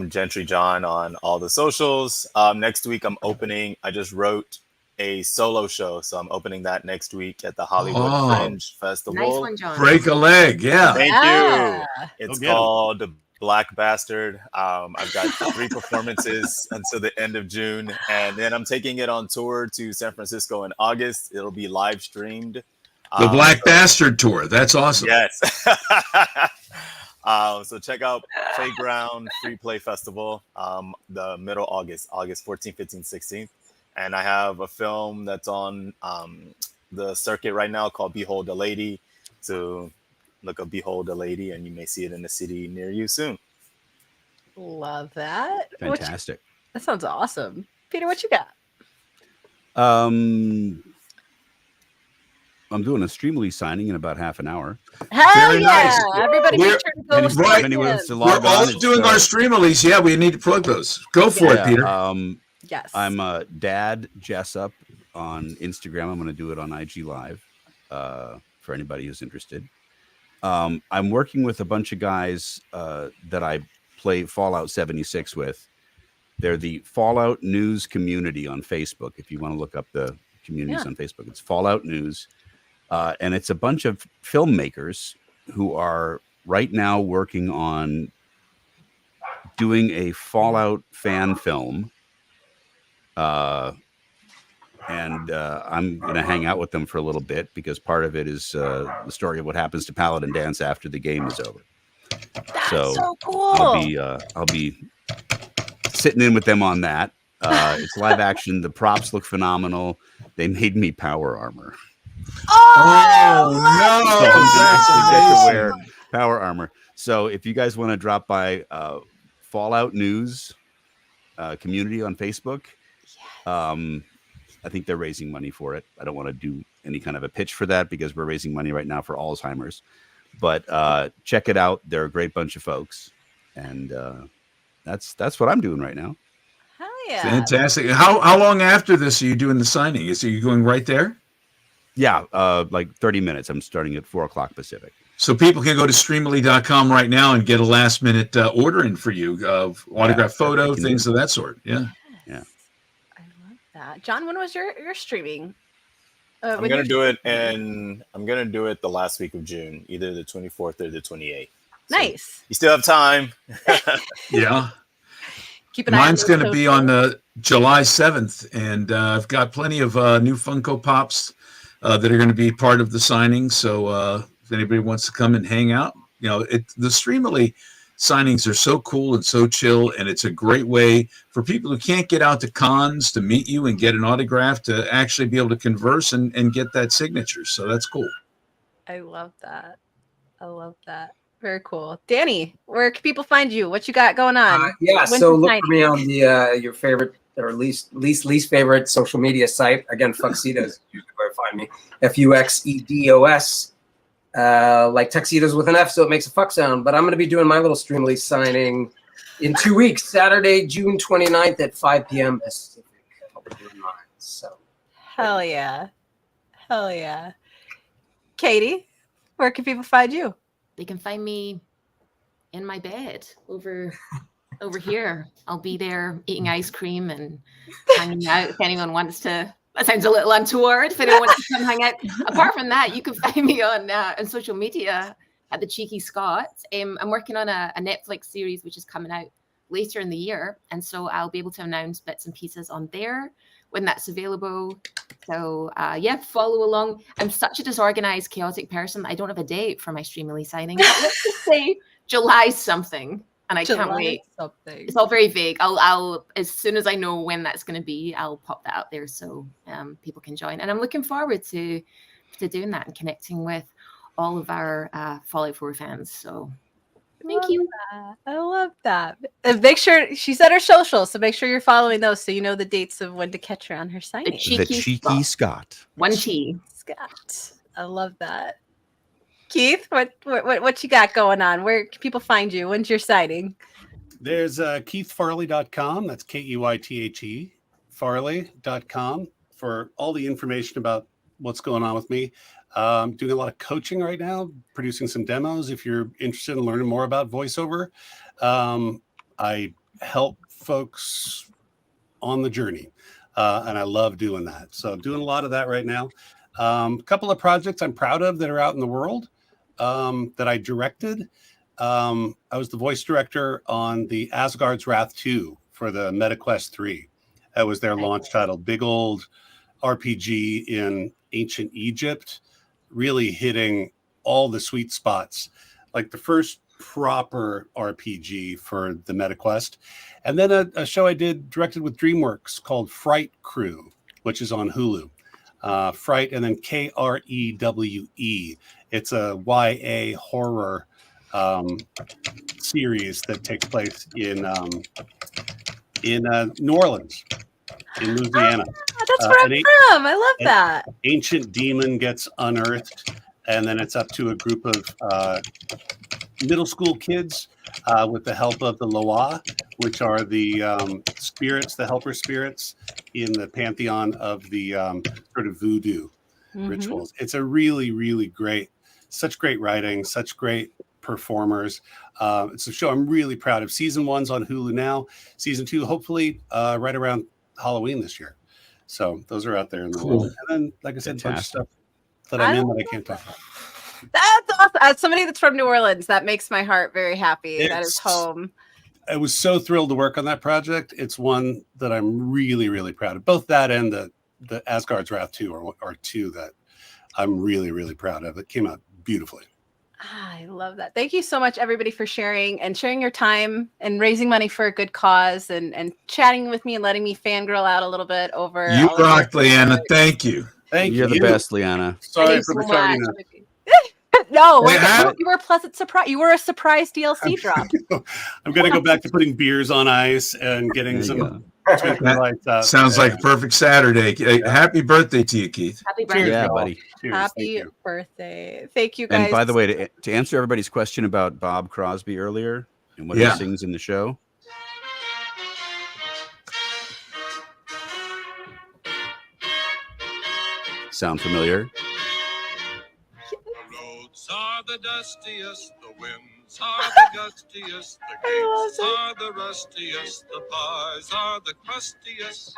Gentry John on all the socials. Next week I just wrote a solo show, so I'm opening that next week at the Hollywood Fringe Festival. Nice one, John. Break a leg, yeah. Thank Ah. you. It's Go get 'em. called The Black Bastard. I've got 3 performances until the end of June, and then I'm taking it on tour to San Francisco in August. It'll be live streamed. The Black Bastard Tour. That's awesome. Yes. So check out Playground Free Play Festival, the middle August 14th, 15th, 16th. And I have a film that's on the circuit right now called Behold a Lady. So look up Behold a Lady, and you may see it in the city near you soon. Love that. Fantastic. That sounds awesome. Peter, what you got? I'm doing a Streamly signing in about half an hour. Hell Very yeah! nice. Everybody, We're- make sure to go and if stream anyone in. wants to We're log on, all it's, doing our stream release. Yeah, we need to plug those. Go for it, Peter. Yes. I'm Dad Jessup on Instagram. I'm going to do it on IG Live for anybody who's interested. I'm working with a bunch of guys that I play Fallout 76 with. They're the Fallout News community on Facebook. If you want to look up the communities on Facebook, it's Fallout News. And it's a bunch of filmmakers who are right now working on doing a Fallout fan film. And I'm going to hang out with them for a little bit, because part of it is the story of what happens to Paladin Dance after the game is over. That's so cool. I'll be sitting in with them on that. It's live action. The props look phenomenal. They made me power armor. Oh, no! So I'm gonna That's actually get to amazing. wear power armor. So if you guys want to drop by Fallout News community on Facebook, I think they're raising money for it. I don't want to do any kind of a pitch for that because we're raising money right now for Alzheimer's. But check it out. They're a great bunch of folks, and that's what I'm doing right now. Hell yeah! Fantastic. How long after this are you doing the signing? Are you going right there? Yeah, like 30 minutes. I'm starting at 4:00 Pacific. So people can go to streamily.com right now and get a last minute order in for you of autographed photo, things of that sort. Yeah. Yeah. I love that. John, when was your streaming? I'm gonna do it, and I'm gonna do it the last week of June, either the 24th or the 28th. So nice. you still have time. Yeah. Keep an eye on Mine's those going to be on socials. July 7th, and I've got plenty of new Funko Pops that are going to be part of the signing. So if anybody wants to come and hang out, the Streamily signings are so cool and so chill, and it's a great way for people who can't get out to cons to meet you and get an autograph to actually be able to converse and get that signature. So that's cool. I love that. I love that. Very cool. Danny, where can people find you? What you got going on? So look for me on the your favorite or least favorite social media site. Again, Fuxedos is usually where to find me. FUXEDOS. Like tuxedos with an F, so it makes a fuck sound. But I'm going to be doing my little Streamily signing in 2 weeks, Saturday, June 29th at 5 p.m. Pacific. I'll be doing mine. So hell yeah. Hell yeah. Katie, where can people find you? They can find me in my bed over here. I'll be there eating ice cream and hanging out if anyone wants to. That sounds a little untoward. If anyone wants to come hang out. Apart from that, you can find me on social media at the Cheeky Scot. I'm working on a Netflix series which is coming out later in the year, and so I'll be able to announce bits and pieces on there when that's available. So follow along. I'm such a disorganized, chaotic person. I don't have a date for my Streamily signing. But let's just say July something, and I can't wait. Something. It's all very vague. I'll as soon as I know when that's going to be, I'll pop that out there so people can join. And I'm looking forward to doing that and connecting with all of our Fallout 4 fans. So thank you. I love that. And make sure she said her social, so make sure you're following those so you know the dates of when to catch her on her signing. The Cheeky Scot. One T. Scott. I love that. Keith, what you got going on? Where can people find you? When's your signing? There's KeithFarley.com. That's KEYTHE Farley.com for all the information about what's going on with me. Doing a lot of coaching right now, producing some demos. If you're interested in learning more about voiceover, I help folks on the journey, and I love doing that. So doing a lot of that right now. A couple of projects I'm proud of that are out in the world that I directed. I was the voice director on the Asgard's Wrath 2 for the MetaQuest 3. That was their launch title. Big old RPG in ancient Egypt, really hitting all the sweet spots, like the first proper RPG for the MetaQuest. And then a show I did directed with DreamWorks called Fright Crew, which is on Hulu. Fright and then KREWE. It's a YA horror series that takes place in New Orleans, in Louisiana. That's where I'm from. I love that. Ancient demon gets unearthed, and then it's up to a group of middle school kids with the help of the Loa, which are the spirits, the helper spirits in the pantheon of the sort of voodoo rituals. It's a really, really great, such great writing, such great performers. It's a show I'm really proud of. Season 1's on Hulu now. Season 2, hopefully, right around Halloween this year. So those are out there in the world. And then, like I said, a bunch of stuff that I'm in that I can't talk about. That's awesome. As somebody that's from New Orleans, that makes my heart very happy. That is home. I was so thrilled to work on that project. It's one that I'm really, really proud of. Both that and the Asgard's Wrath 2 are two that I'm really, really proud of. It came out beautifully. I love that. Thank you so much, everybody, for sharing your time and raising money for a good cause and chatting with me and letting me fangirl out a little bit over. You all of rock, your Leanna. work. Thank you. Thank You're you. the best, Liana. Sorry Thank for you so retarding much. us. No, Hey, you were a pleasant surprise. You were a surprise DLC drop. I'm going to go back to putting beers on ice and getting There you go. some twinkly That lights up. Sounds Yeah. like a perfect Saturday. Hey, happy birthday to you, Keith. Happy Cheers, birthday. Yeah, y'all. buddy. Cheers. Thank Happy you. birthday. Thank you, guys. And by the way, to answer everybody's question about Bob Crosby earlier and what Yeah. he sings in the show, sound familiar? The roads are the dustiest, the winds are the gustiest, the gates are the rustiest, the bars are the crustiest,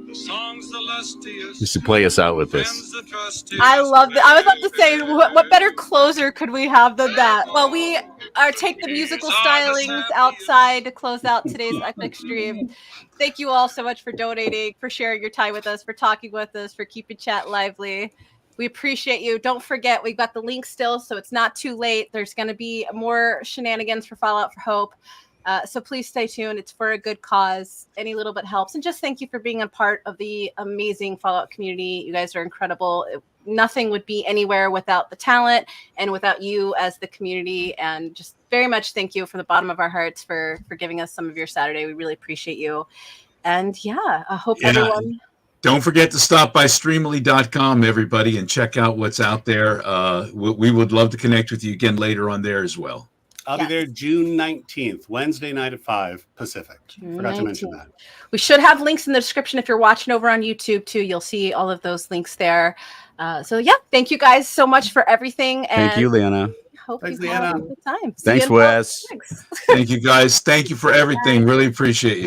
the songs the lustiest. Just to play us out with this. friends the trustiest. I love that. I was about to say, what better closer could we have than that? Well, we take the musical stylings outside to close out today's epic stream. Thank you all so much for donating, for sharing your time with us, for talking with us, for keeping chat lively. We appreciate you. Don't forget, we've got the link still, so it's not too late. There's going to be more shenanigans for Fallout for Hope. So please stay tuned. It's for a good cause. Any little bit helps. And just thank you for being a part of the amazing Fallout community. You guys are incredible. Nothing would be anywhere without the talent and without you as the community. And just very much thank you from the bottom of our hearts for giving us some of your Saturday. We really appreciate you. And yeah, I hope everyone... Don't forget to stop by streamily.com, everybody, and check out what's out there. We would love to connect with you again later on there as well. I'll be there June 19th, Wednesday night at 5 Pacific. Forgot to mention that. We should have links in the description if you're watching over on YouTube too. You'll see all of those links there. So yeah, thank you guys so much for everything. And Thank you, Liana. Hope Thanks, you have a Leanna. good time. See Thanks, you in Wes. Thanks. Thank you, guys. Thank you for everything. Really appreciate you.